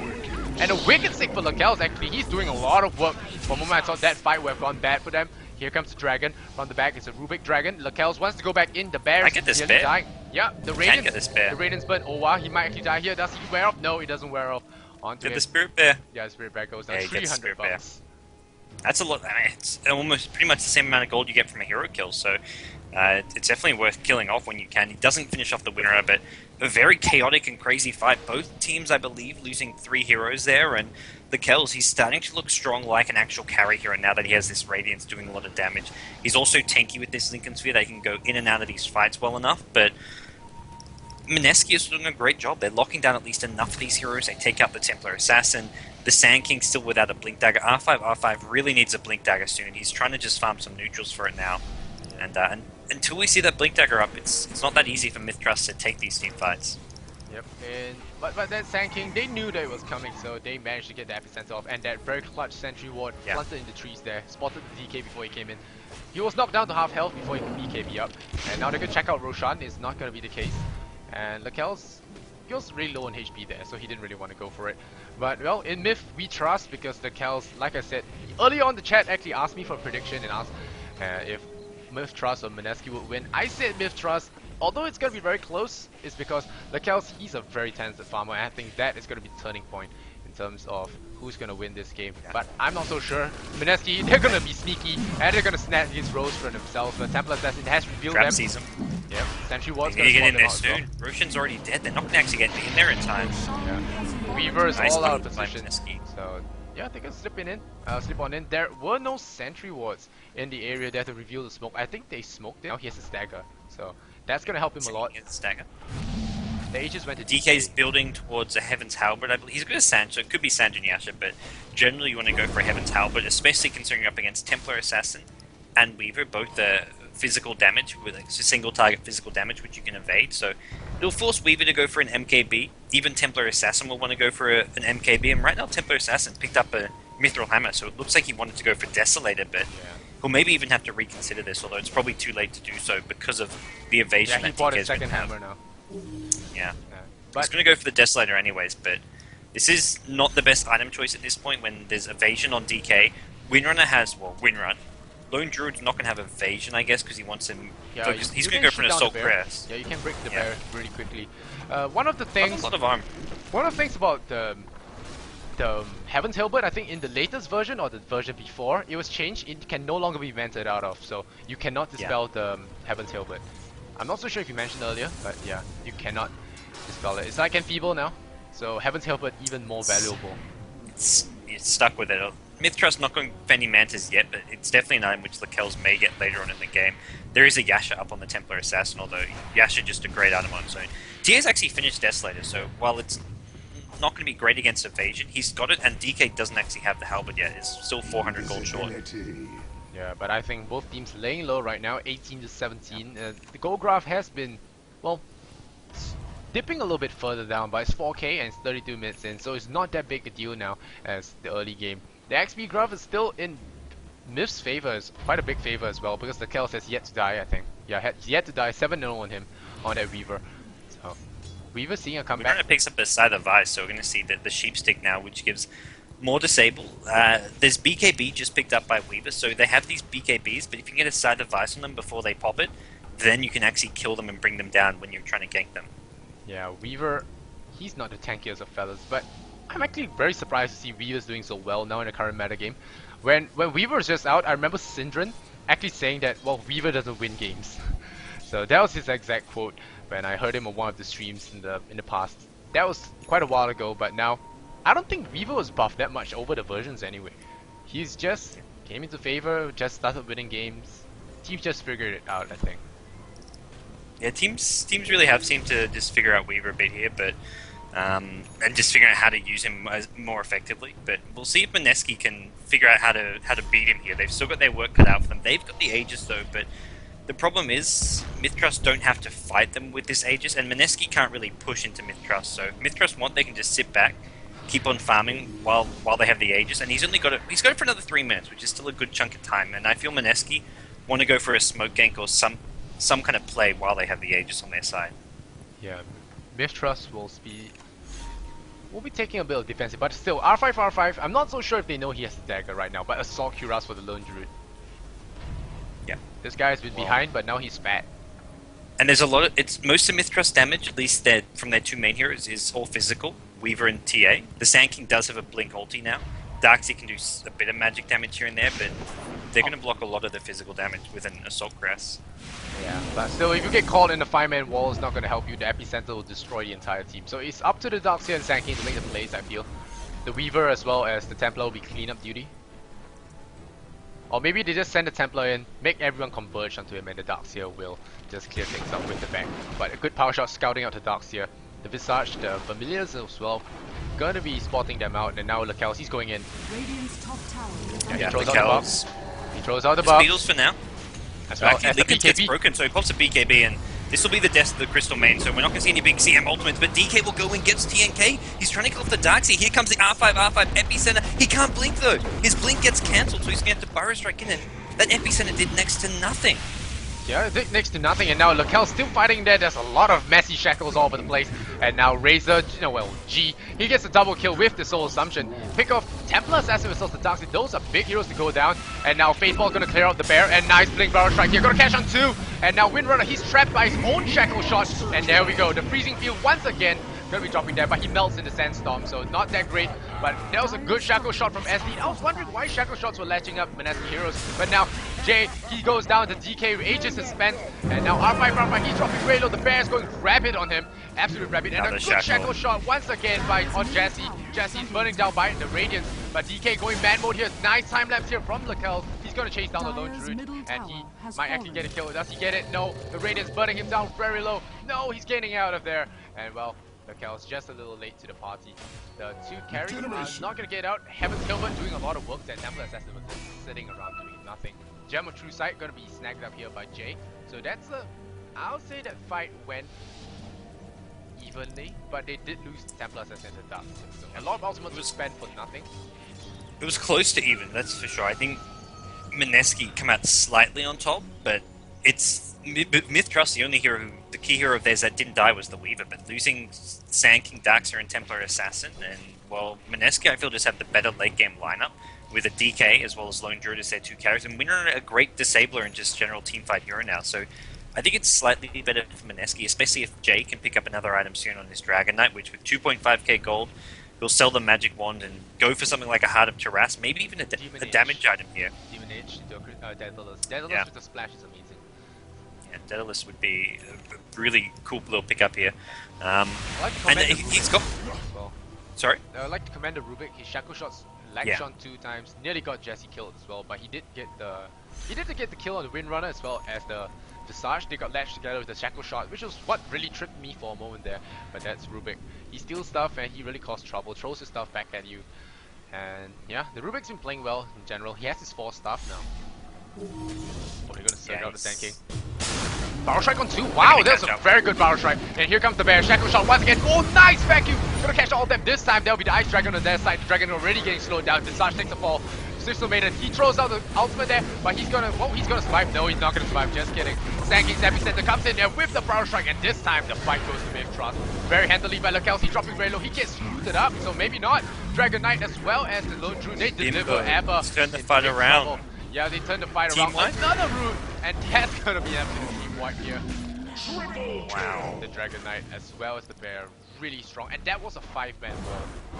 And a wicked stick for Lakel's actually. He's doing a lot of work. For a moment I thought that fight would have gone bad for them. Here comes the dragon. From the back, it's a Rubik dragon. Lakel's wants to go back in. The bear is nearly dying. Yeah, the Radiance. The Radiance burn. Oh wow, he might actually die here. Does he wear off? No, he doesn't wear off. Onto the Spirit Bear. Yeah, the Spirit Bear goes down. 300 bucks. That's a lot. I mean, it's almost pretty much the same amount of gold you get from a hero kill. So it's definitely worth killing off when you can. He doesn't finish off the winner, but a very chaotic and crazy fight. Both teams, I believe, losing 3 heroes there, and the Kells, he's starting to look strong like an actual carry hero now that he has this Radiance doing a lot of damage. He's also tanky with this Lincoln Sphere. They can go in and out of these fights well enough, but Mineski is doing a great job. They're locking down at least enough of these heroes. They take out the Templar Assassin. The Sand King still without a Blink Dagger. R5 really needs a Blink Dagger soon. He's trying to just farm some neutrals for it now. And until we see that Blink Dagger up, it's not that easy for mith.trust to take these team fights. Yep, and but that Sand King, they knew that it was coming, so they managed to get the epicenter off, and that very clutch sentry ward planted in the trees there, spotted the DK before he came in. He was knocked down to half health before he could BKB up, and now they could check out Roshan. It's not going to be the case, and Lakel's, he was really low on HP there, so he didn't really want to go for it. But well, in Myth we trust, because Lakel's, like I said earlier on, the chat actually asked me for a prediction and asked if mith.trust or Mineski would win. I said mith.trust. Although it's going to be very close, it's because Lakel's, he's a very talented farmer, and I think that is going to be the turning point in terms of who's going to win this game. But I'm not so sure. Mineski, they're going to be sneaky, and they're going to snatch his rolls for themselves. The Templar Assassin has revealed them. Sees him. Yep, Sentry Ward's going to get in there soon. Roshan's already dead. They're not going to actually get in there in time. Yeah. Weaver is all out of position. So yeah, they can slip on in. There were no Sentry Wards in the area there to reveal the smoke. I think they smoked it. Now he has a stagger. So that's going to help him a lot. The Aegis went to DK's building towards a Heaven's Halberd, I believe. He's got a Sand, so it could be Sand and Yasha, but generally you want to go for a Heaven's Halberd, especially considering you're up against Templar Assassin and Weaver, both the physical damage, with a single target physical damage, which you can evade. So it'll force Weaver to go for an MKB. Even Templar Assassin will want to go for an MKB, and right now Templar Assassin picked up a Mithril Hammer, so it looks like he wanted to go for Desolator, but he'll maybe even have to reconsider this, although it's probably too late to do so because of the evasion that he bought a second hammer now. Yeah. But he's going to go for the Desolator anyways, but this is not the best item choice at this point when there's evasion on DK. Windrunner has, well, Windrun. Lone Druid's not going to have evasion, I guess, because he wants him focused. He's going to go for an Assault Press. Yeah, you can break the bear really quickly. One of the things... a lot of arm. One of the things about the Heaven's Halberd, I think in the latest version or the version before, it was changed. It can no longer be vented out of, so you cannot dispel the Heaven's Halberd. I'm not so sure if you mentioned earlier, but yeah, you cannot dispel it. It's like Enfeeble now, so Heaven's Halberd even more valuable. It's stuck with it. mith.trust not going for any Mantas yet, but it's definitely an item which the Kells may get later on in the game. There is a Yasha up on the Templar Assassin, although Yasha just a great item on its own. TA's actually finished Desolator, so while it's not going to be great against evasion, he's got it, and DK doesn't actually have the Halberd yet. It's still 400 gold short. Yeah, but I think both teams laying low right now, 18 to 17. The gold graph has been, well, dipping a little bit further down, but it's 4k and it's 32 minutes in, so it's not that big a deal now as the early game. The XP graph is still in Myth's favor, is quite a big favor as well, because the Kells has yet to die, I think. Yeah, he's yet to die, 7-0 on him, on that Weaver. So, Weaver seeing a comeback. Weaver picks up a Scythe of Vice, so we're going to see the Sheep Stick now, which gives more disable. There's BKB just picked up by Weaver, so they have these BKBs, but if you can get a Scythe of Vice on them before they pop it, then you can actually kill them and bring them down when you're trying to gank them. Yeah, Weaver, he's not the tankiest of fellas, but I'm actually very surprised to see Weaver's doing so well now in the current metagame. When Weaver was just out, I remember Syndran actually saying that, well, Weaver doesn't win games. So that was his exact quote when I heard him on one of the streams in the past. That was quite a while ago, but now I don't think Weaver was buffed that much over the versions anyway. He's just came into favor, just started winning games. Teams just figured it out, I think. Yeah, teams really have seemed to just figure out Weaver a bit here, but and just figuring out how to use him more effectively. But we'll see if Mineski can figure out how to beat him here. They've still got their work cut out for them. They've got the Aegis though, but the problem is mith.trust don't have to fight them with this Aegis, and Mineski can't really push into mith.trust. So if mith.trust want, they can just sit back, keep on farming while they have the Aegis, and he's got it for another 3 minutes, which is still a good chunk of time. And I feel Mineski want to go for a smoke gank or some kind of play while they have the Aegis on their side. Yeah, mith.trust will will be taking a bit of defensive, but still, R5, I'm not so sure if they know he has the dagger right now, but Assault Cuirass for the Lone Druid. Yeah. This guy's been behind, but now he's fat. And there's a lot of, it's most of mith.trust damage, at least from their two main heroes, is all physical. Weaver and TA. The Sand King does have a blink ulti now. Darkseid can do a bit of magic damage here and there, but they're going to block a lot of the physical damage with an Assault Cuirass. Yeah, but still, if you get caught in the 5-man wall, it's not going to help you. The epicenter will destroy the entire team. So it's up to the Darkseid and Sand King to make the plays, I feel. The Weaver as well as the Templar will be cleanup duty. Or maybe they just send the Templar in, make everyone converge onto him, and the Darkseid will just clear things up with the back. But a good power shot scouting out the Darkseid. The Visage, the Familiars as well, gonna be spotting them out, and now Lakel's, he's going in. Radiant's top tower. Yeah, he throws out the buff. He throws out the buff. Beetles for now. As well Actually, as the Lickens gets BKB. broken, so he pops a BKB, and this will be the death of the Crystal Main, so we're not going to see any big CM ultimates, but DK will go and gets TNK. He's trying to kill off the Darkseid. Here comes the R5 Epicenter. He can't blink though. His blink gets cancelled, so he's going to have to Burrow Strike in, and that Epicenter did next to nothing. Yeah, it did next to nothing, and now Lakel's still fighting there. There's a lot of messy shackles all over the place. And now Razor, G, he gets a double kill with the Soul Assumption. Pick off Templar Assassin with Soul Darkseid. Those are big heroes to go down. And now Faithful gonna clear out the bear, and nice blink Burrow Strike here. Gonna catch on 2. And now Windrunner, he's trapped by his own shackle shot. And there we go, the freezing field once again. Gonna be dropping there, but he melts in the sandstorm, so not that great. But that was a good shackle shot from SD. I was wondering why shackle shots were latching up Mineski heroes, but now Jay, he goes down to DK, ages is spent, and now R5, he's dropping Raylo. The bear is going rapid on him, absolute rapid, and a good shackle shot once again on Jesse. Jesse's burning down by the Radiance, but DK going man mode here. Nice time lapse here from Lakel. He's gonna chase down the Lone Druid, and he might actually get a kill. Does he get it? No. The Radiance burning him down very low. No, he's getting out of there, and well, Lakel's just a little late to the party. The two carries are not gonna get out. Heaven's Gilbert doing a lot of work there. Templar Assassin was just sitting around doing nothing. Gem of True Sight gonna be snagged up here by Jay. So that's I'll say that fight went evenly, but they did lose Templar Assassin to Dark. So a lot of ultimates was spent for nothing. It was close to even, that's for sure. I think Mineski come out slightly on top, but it's mith.trust, the only hero the key hero of theirs that didn't die was the Weaver, but losing Sand King, Darkseid, and Templar Assassin, and well, Mineski I feel just have the better late game lineup with a DK as well as Lone Druid as their two characters, and Winner a great disabler and just general teamfight hero now. So I think it's slightly better for Mineski, especially if Jay can pick up another item soon on his Dragon Knight, which with 2.5k gold, he'll sell the Magic Wand and go for something like a Heart of Terras, maybe even a damage item here. Demon Age, Daedalus. With the splash is amazing. Yeah, Daedalus would be a really cool little pickup here. I like to and he's got... well. Sorry? I like to commend the Rubik. His shackle shots latched on 2 times, nearly got Jesse killed as well, but he did get the kill on the Windrunner as well as the Visage. They got latched together with the shackle shot, which was what really tripped me for a moment there. But that's Rubik. He steals stuff and he really caused trouble, throws his stuff back at you. And yeah, the Rubik's been playing well in general. He has his 4 stuff now. Oh, they're gonna surge out the Sand King. Barrel Strike on 2. Wow, that's a very good Barrel Strike. And here comes the bear. Shackle shot once again. Oh, nice vacuum. Gonna catch all of them this time. There'll be the Ice Dragon on their side. The Dragon already getting slowed down. Visage takes a fall. Crystal Maiden, he throws out the ultimate there, but he's gonna survive. No, he's not gonna survive. Just kidding. Sand King's Epicenter comes in there with the Barrel Strike, and this time the fight goes to mith.trust. Very handily by Lakel. He's dropping very low. He gets screwed up, so maybe not. Dragon Knight as well as the Lone Druid. They deliver ever. Turn the fight around. Yeah, they turn the fight around. Another route, and that's gonna be an absolute team wipe here. Wow. The Dragon Knight as well as the bear, really strong, and that was a 5-man wall.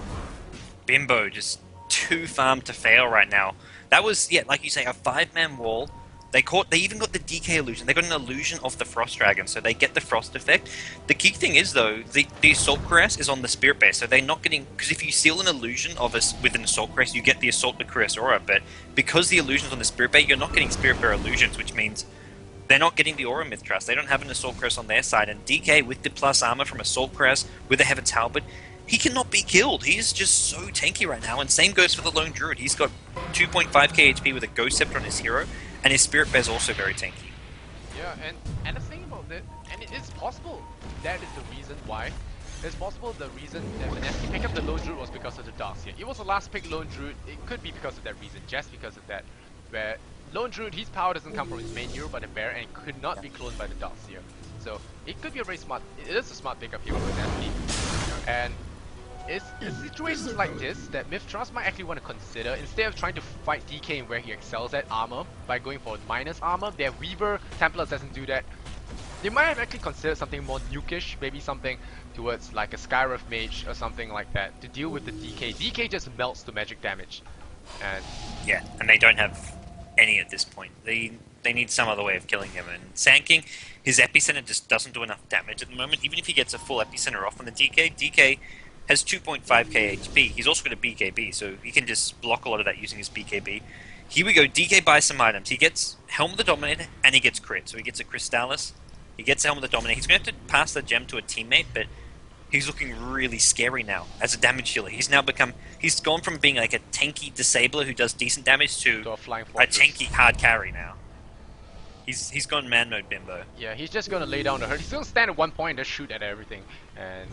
Bimbo just too farmed to fail right now. That was, yeah, like you say, a 5-man wall. They even got the DK illusion. They got an illusion of the Frost Dragon, so they get the Frost effect. The key thing is, though, the Assault Cuirass is on the Spirit Bear, so they're not getting... Because if you seal an illusion of with an Assault Cuirass, you get the Assault Cuirass aura, but because the illusion's on the Spirit Bear, you're not getting Spirit Bear illusions, which means they're not getting the aura mith.trust. They don't have an Assault Cuirass on their side, and DK with the plus armor from Assault Cuirass with the Heaven's Halberd, he cannot be killed. He is just so tanky right now, and same goes for the Lone Druid. He's got 2.5k HP with a Ghost Scepter on his hero, and his Spirit Bear is also very tanky. Yeah, and the thing about that, and it is possible that is the reason why. It's possible the reason that Mineski picked up the Lone Druid was because of the Darkseid. It was the last pick Lone Druid. It could be because of that reason, just because of that. Where Lone Druid, his power doesn't come from his main hero, but the bear, and could not be cloned by the Darkseid. So it could be a very smart. It is a smart pickup here with Mineski. And it's situations like this that mith.trust might actually want to consider. Instead of trying to fight DK in where he excels at armor by going for minus armor, their Weaver Templar doesn't do that. They might have actually considered something more nukish, maybe something towards like a Skywrath Mage or something like that to deal with the DK. DK just melts to magic damage. And yeah, and they don't have any at this point. They need some other way of killing him. And Sand King, his epicenter just doesn't do enough damage at the moment. Even if he gets a full epicenter off on the DK has 2.5k HP. He's also got a BKB, so he can just block a lot of that using his BKB. Here we go, DK buys some items. He gets Helm of the Dominator, and he gets crit. So he gets a Crystallis, he gets Helm of the Dominator. He's going to have to pass the gem to a teammate, but he's looking really scary now as a damage healer. He's gone from being like a tanky disabler who does decent damage to a flying a tanky hard carry now. He's gone man mode bimbo. Yeah, he's just gonna lay down the hurt. He's gonna stand at one point and just shoot at everything, and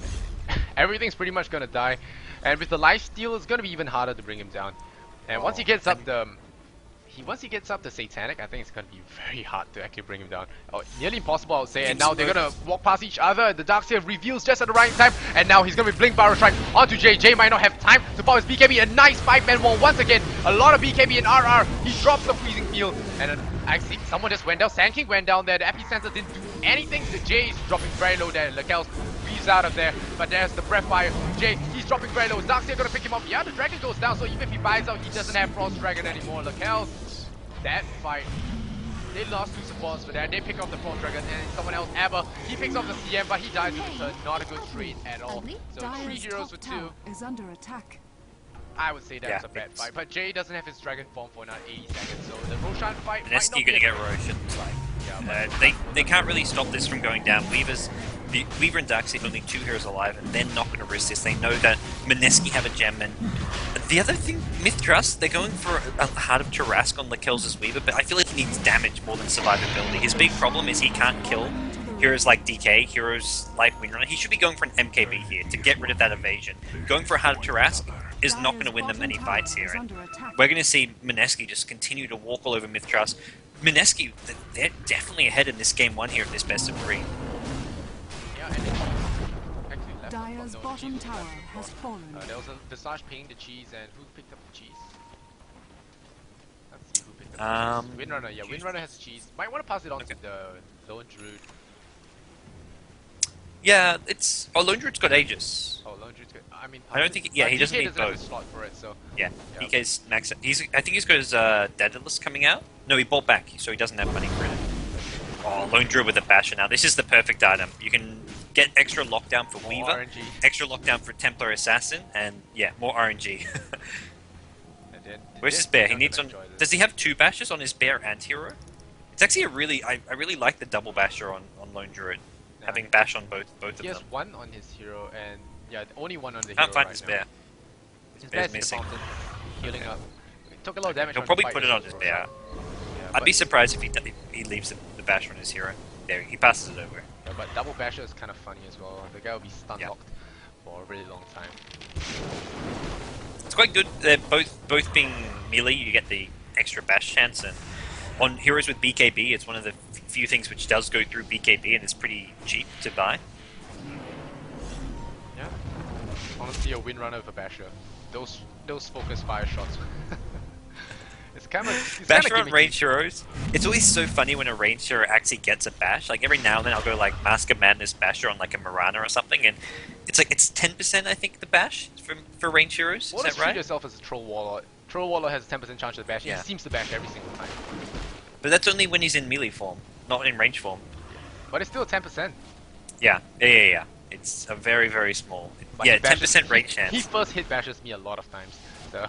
everything's pretty much gonna die. And with the lifesteal, it's gonna be even harder to bring him down. And once he gets up the Satanic, I think it's gonna be very hard to actually bring him down. Oh, nearly impossible, I would say. And now they're gonna walk past each other. The Darkseer reveals just at the right time, and now he's gonna be Blink Barrel Strike onto Jay. Jay might not have time to pop his BKB. A nice 5-man wall once again. A lot of BKB and RR. He drops the freezing field, and I see someone just went down. Sand King went down there. The epicenter didn't do anything. The Jay is dropping very low there. Lakel's weaves out of there, but there's the breath fire. Jay, he's dropping very low. Darkseer gonna pick him up. Yeah, the dragon goes down, so even if he buys out, he doesn't have Frost Dragon anymore. Lakel, that fight, they lost 2 supports for that. They pick up the Frost Dragon, and someone else, Abba, he picks up the CM, but he dies with the turn. Not a good trade at all. So 3 heroes for 2. Is under attack. I would say that's a bad fight, but Jay doesn't have his dragon form for another 80 seconds, so the Roshan fight might not Mineski be gonna get Rosh, it looks like. Yeah, they can't really stop this from going down. Weaver and Darkseid only 2 heroes alive, and they're not going to risk this. They know that Mineski have a gem, and the other thing, mith.trust, they're going for a Heart of Tarask on Lakel's Weaver, but I feel like he needs damage more than survivability. His big problem is he can't kill heroes like DK, heroes like Windrunner. He should be going for an MKB here to get rid of that evasion. Going for a Heart of Tarask is not going to win them many fights here, and we're going to see Mineski just continue to walk all over mith.trust. Mineski, they're definitely ahead in this game 1 here in this best of 3. Yeah, and actually left Dire's bottom tower has fallen. There was a Visage paying the cheese, and who picked up the cheese? Let's see who picked up the cheese. Windrunner, yeah, Windrunner has the cheese. Might want to pass it on to the Lone Druid. Yeah, it's... Oh, Lone Druid's got Aegis. Oh, Lone Druid's good. I mean... I don't think... Yeah, he doesn't need both. Have a slot for it, so... Yeah, DK's max... I think he's got his Daedalus coming out. No, he bought back, so he doesn't have money for it. Oh, Lone Druid with a Basher now. This is the perfect item. You can get extra lockdown for Weaver, RNG. extra lockdown for Templar Assassin, and yeah, more RNG. Where's his bear? He needs on... Does he have 2 Bashers on his bear and hero? It's actually a really... I really like the double Basher on Lone Druid. Having bash on both of them. He has 1 on his hero, and yeah, only 1 on the hero. Can't find right his now. bear. His bear's bear's missing. Healing up. It took a lot of damage. He'll on probably the fight put it on his before. bear. Yeah, I'd be surprised if he leaves the bash on his hero. There, he passes it over. Yeah, but double basher is kind of funny as well. The guy will be stun locked for a really long time. It's quite good. They're both being melee. You get the extra bash chance, and on heroes with BKB, it's one of the few things which does go through BKB, and it's pretty cheap to buy. Yeah, honestly, a Windrunner with a basher. Those focus fire shots. It's kind of Basher on ranged heroes. It's always so funny when a ranged hero actually gets a bash. Like every now and then I'll go like Mask of Madness Basher on like a Mirana or something, and it's like it's 10% I think the bash for ranged heroes. Is that right? Treat yourself as a Troll Warlord. Troll Warlord has a 10% chance of bash. Yeah. He seems to bash every single time. But that's only when he's in melee form, not in range form. But it's still 10%. Yeah. It's a very, very small. But yeah, he bashes- 10% range chance. He first hit bashes me a lot of times. So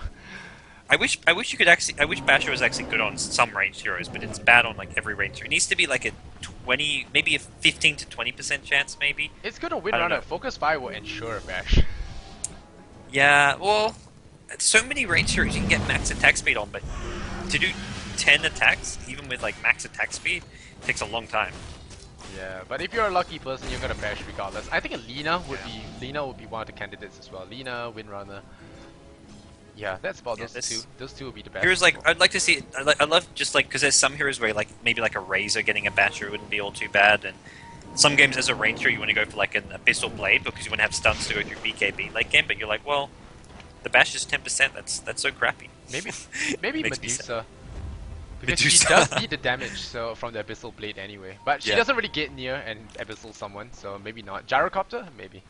I wish you could actually. I wish Basher was actually good on some ranged heroes, but it's bad on like every ranged hero. It needs to be like a 20, maybe a 15 to 20% chance, maybe. it's good on I don't know. Windrunner. Focus fire will ensure a bash. Yeah, well, so many ranged heroes you can get max attack speed on, but to do 10 attacks, even with like max attack speed, takes a long time. Yeah, but if you're a lucky person, you're gonna bash regardless. I think Lina would be one of the candidates as well. Lina, Windrunner. Yeah, that's about those two. Those two will be the best. Heroes like I'd like to see. I love just like because there's some heroes where like maybe like a Razor getting a Basher wouldn't be all too bad, and some games as a ranger you want to go for like an Abyssal Blade because you want to have stuns to go through BKB late game, but you're like, well, the bash is 10%. That's so crappy. Maybe Medusa. Because Medusa. she does need the damage so from the Abyssal Blade anyway. But she doesn't really get near and Abyssal someone, so maybe not. Gyrocopter? Maybe.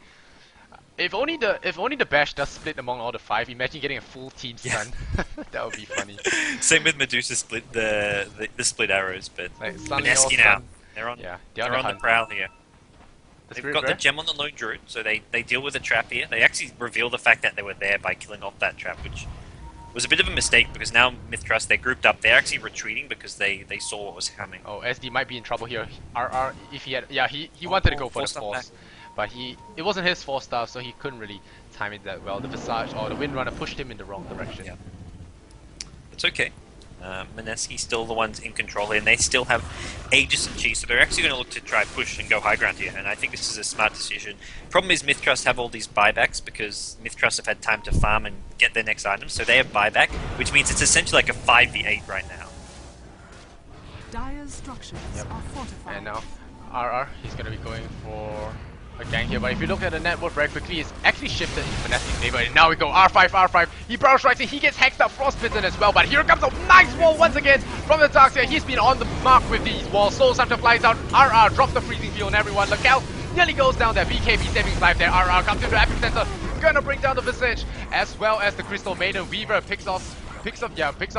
If only the bash does split among all the 5, imagine getting a full team stun. That would be funny. Same with Medusa split the split arrows, but Like, Mineski now. They're on the prowl here. They've got the gem on the lone druid, so they deal with the trap here. They actually reveal the fact that they were there by killing off that trap, which was a bit of a mistake because now Myth.trust, they're grouped up. They're actually retreating because they saw what was coming. Oh, SD might be in trouble here. RR, if he had, he wanted to go for the force, but it wasn't his 4-star, so he couldn't really time it that well. The Visage or the Windrunner pushed him in the wrong direction. Yeah. It's okay. Mineski still the ones in control here, and they still have Aegis and Chi, so they're actually going to look to try push and go high ground here, and I think this is a smart decision. Problem is Myth.trust have all these buybacks because Myth.trust have had time to farm and get their next items, so they have buyback, which means it's essentially like a 5v8 right now. Dire's structures are fortified. And now RR, he's going to be going for a gank here, but if you look at the network very quickly, it's actually shifted in Mineski's favor, and now we go R5, he barrel strikes and he gets hexed up, frostbitten as well, but here comes a nice wall once again from the Darkseer. He's been on the mark with these walls, Soul Scepter flies out, RR drops the freezing field on everyone, Lakel nearly goes down there, BKB saving his life there, RR comes into epicenter, gonna bring down the Visage, as well as the Crystal Maiden. Weaver picks up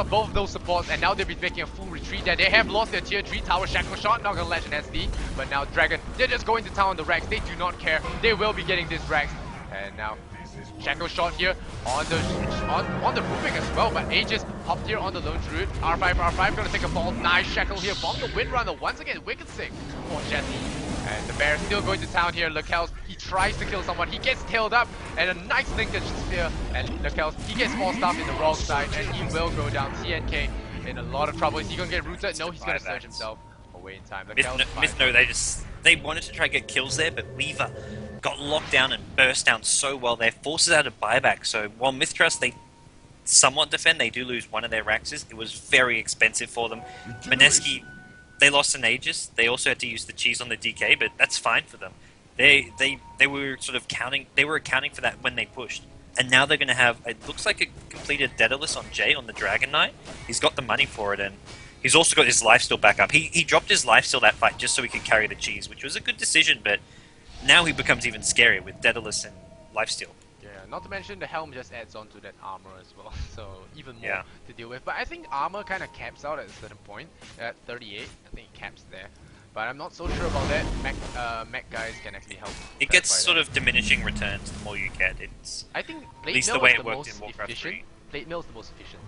both of those supports, and now they'll be making a full retreat there. They have lost their tier 3 tower Shackle Shot, not gonna let an SD, but now Dragon, they're just going to town on the Rex. They do not care. They will be getting this Rex. And now Shackle Shot here on the Rubik as well, but Aegis hopped here on the Lone Druid. R5 gonna take a fall. Nice Shackle here from the Windrunner. Once again, wicked sick for Jesse. And the bear still going to town here. Lakel's, he tries to kill someone. He gets tailed up, and a nice linkage spear. And Lakel's, he gets more stuff in the wrong side, and he will go down. TNK in a lot of trouble. Is he gonna get rooted? No, he's gonna surge himself away in time. Myth, no, they wanted to try to get kills there, but Weaver got locked down and burst down so well. Their forces out of buyback. So while Myth.trust, they somewhat defend, they do lose one of their Raxes. It was very expensive for them. Mineski, they lost an Aegis. They also had to use the cheese on the DK, but that's fine for them. They were sort of counting. They were accounting for that when they pushed, and now they're going to have. It looks like a completed Daedalus on Jay on the Dragon Knight. He's got the money for it, and he's also got his lifesteal back up. He dropped his lifesteal that fight just so he could carry the cheese, which was a good decision. But now he becomes even scarier with Daedalus and lifesteal. Yeah, not to mention the helm just adds on to that armor as well, so even more to deal with. But I think armor kind of caps out at a certain point, at 38, I think it caps there. But I'm not so sure about that. Mech guys can actually help. It gets sort of diminishing returns the more you get. It's I think Plate Mill the way is it the worked most in Warcraft efficient. 3. Plate Mill is the most efficient.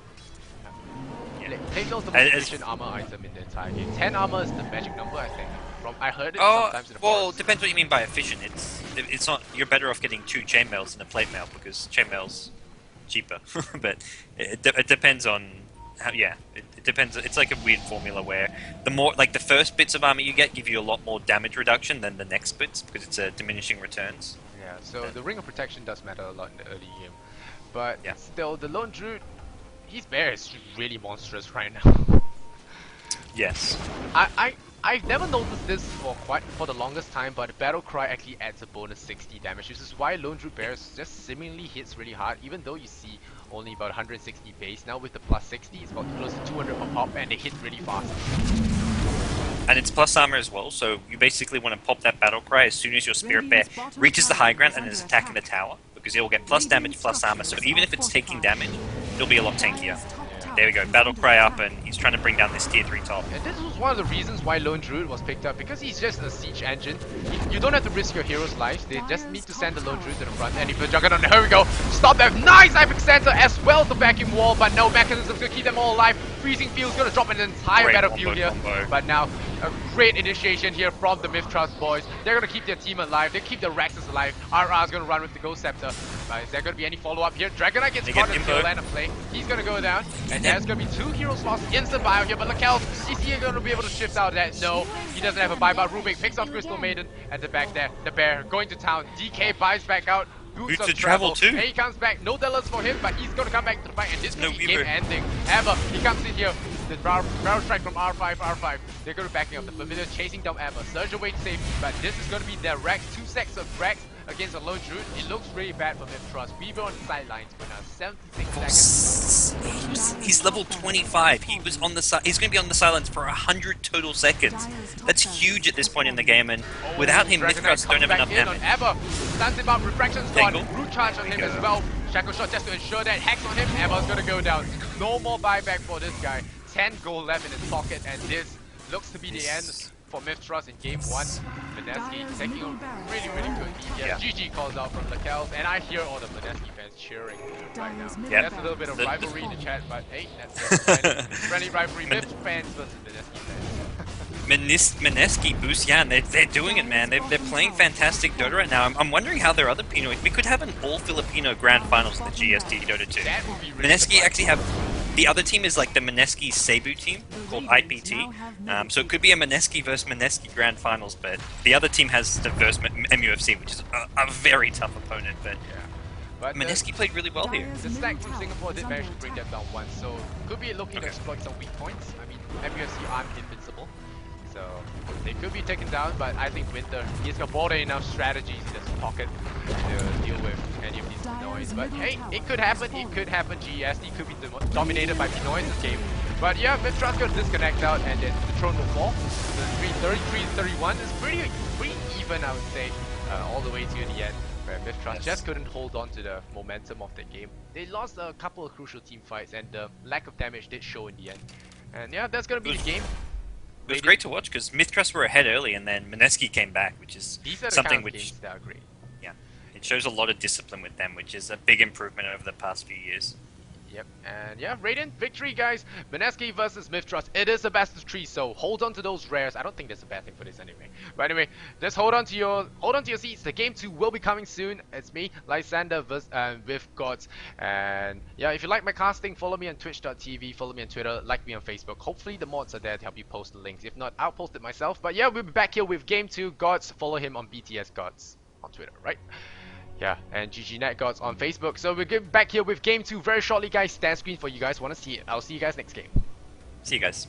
Yeah. Plate Mill is the most efficient armor item in the entire game. 10 armor is the magic number, I think. I heard it sometimes in the well, forums. depends what you mean by efficient. It's not. You're better off getting 2 chainmails than a plate mail because chainmail's cheaper. But it depends on how. Yeah, it depends. It's like a weird formula where the more like the first bits of armor you get give you a lot more damage reduction than the next bits because it's a diminishing returns. Yeah. So the Ring of Protection does matter a lot in the early game, but still the Lone Druid, his bear is really monstrous right now. Yes. I've never noticed this for the longest time, but Battle Cry actually adds a bonus 60 damage, which is why Lone Druid Bears just seemingly hits really hard, even though you see only about 160 base. Now with the plus 60, it's about close to 200 per pop, and they hit really fast. And it's plus armor as well, so you basically want to pop that Battle Cry as soon as your Spirit Bear reaches the high ground and is attacking the tower, because it will get plus damage, plus armor, so even if it's taking damage, it'll be a lot tankier. There we go, Battle Cry up, and he's trying to bring down this tier 3 top. And this was one of the reasons why Lone Druid was picked up, because he's just a siege engine. You don't have to risk your heroes' lives, they just need to send the Lone Druid to the front. And if the Juggernaut, here we go, stop that, nice Epic Center as well as the vacuum wall, but no mechanism's gonna keep them all alive. Freezing Field's gonna drop an entire battlefield here, but now a great initiation here from the Myth.trust boys. They're gonna keep their team alive, they keep the Raxes alive. RR's gonna run with the Ghost Scepter. Is there gonna be any follow-up here? Dragonite gets caught in the line of play. He's gonna go down, and there's gonna be 2 heroes lost, instant bio here, but Lakel, is he gonna be able to shift out of that? No, he doesn't have a buy, but Rubik picks off Crystal Maiden at the back there. The bear going to town, DK buys back out. Boots of travel too. And he comes back, no Delos for him, but he's gonna come back to the fight, and this could be game ending. Ever, he comes in here, The barrel strike from R5. They're going to backing up. The familiar chasing down Emma. Surge away to safety, but this is going to be their Rex. 2 sets of Rex against a lone Druid. It looks really bad for mith.trust. Weaver on the sidelines for now. 76 seconds. He's level 25. He was on the He's going to be on the sidelines for 100 total seconds. That's huge at this point in the game, and without him, mith.trust don't have enough damage. Emma stuns him up. Refraction's gone. Root charge on him as well. Shackle shot just to ensure that Hex on him. Emma's going to go down. No more buyback for this guy. 10 gold left in his pocket, and this looks to be the end for mith.trust in game 1. Mineski taking a really good lead. Yes, GG calls out from Lakels, and I hear all the Mineski fans cheering right now. Yep. That's a little bit of rivalry in the chat, but hey, that's friendly rivalry. Mith fans versus Mineski fans. Mineski boost, yeah, and they're doing it, man. They're playing fantastic Dota right now. I'm wondering how their other Pinoy. We could have an all-Filipino Grand Finals in the GST Dota 2. That would be really Mineski actually have. The other team is like the Mineski Cebu team called IPT. So it could be a Mineski versus Mineski Grand Finals, but the other team has the versus MUFC, which is a very tough opponent. But But Mineski played really well here. The stack from Singapore did manage to bring them down once, so could be looking to exploit some weak points. I mean, MUFC aren't invincible, so they could be taken down, but I think Winter, he's got more than enough strategies in his pocket to deal with any of these Pinoys. But hey, it could happen, GEST could be dominated by Pinoys this game. But yeah, mith.trust got disconnect out, and then the throne will fall. The 33-31 is pretty even, I would say, all the way to the end. Where mith.trust just couldn't hold on to the momentum of the game. They lost a couple of crucial team fights, and the lack of damage did show in the end. And yeah, that's gonna be the game. It was great to watch because mith.trust were ahead early, and then Mineski came back, which is something which that are great. Yeah, it shows a lot of discipline with them, which is a big improvement over the past few years. Yep, and yeah, Radiant victory, guys. Mineski versus mith.trust. It is a best of 3, so hold on to those rares. I don't think there's a bad thing for this anyway. But anyway, just hold on to your seats. The game 2 will be coming soon. It's me, Lysander with Gods. And yeah, if you like my casting, follow me on twitch.tv, follow me on Twitter, like me on Facebook. Hopefully the mods are there to help you post the links. If not, I'll post it myself. But yeah, we'll be back here with game 2. Gods, follow him on BTS Gods on Twitter, right? Yeah, and GGNet Gods on Facebook. So we're getting back here with game 2 very shortly, guys. Stand screen for you guys want to see it. I'll see you guys next game. See you guys.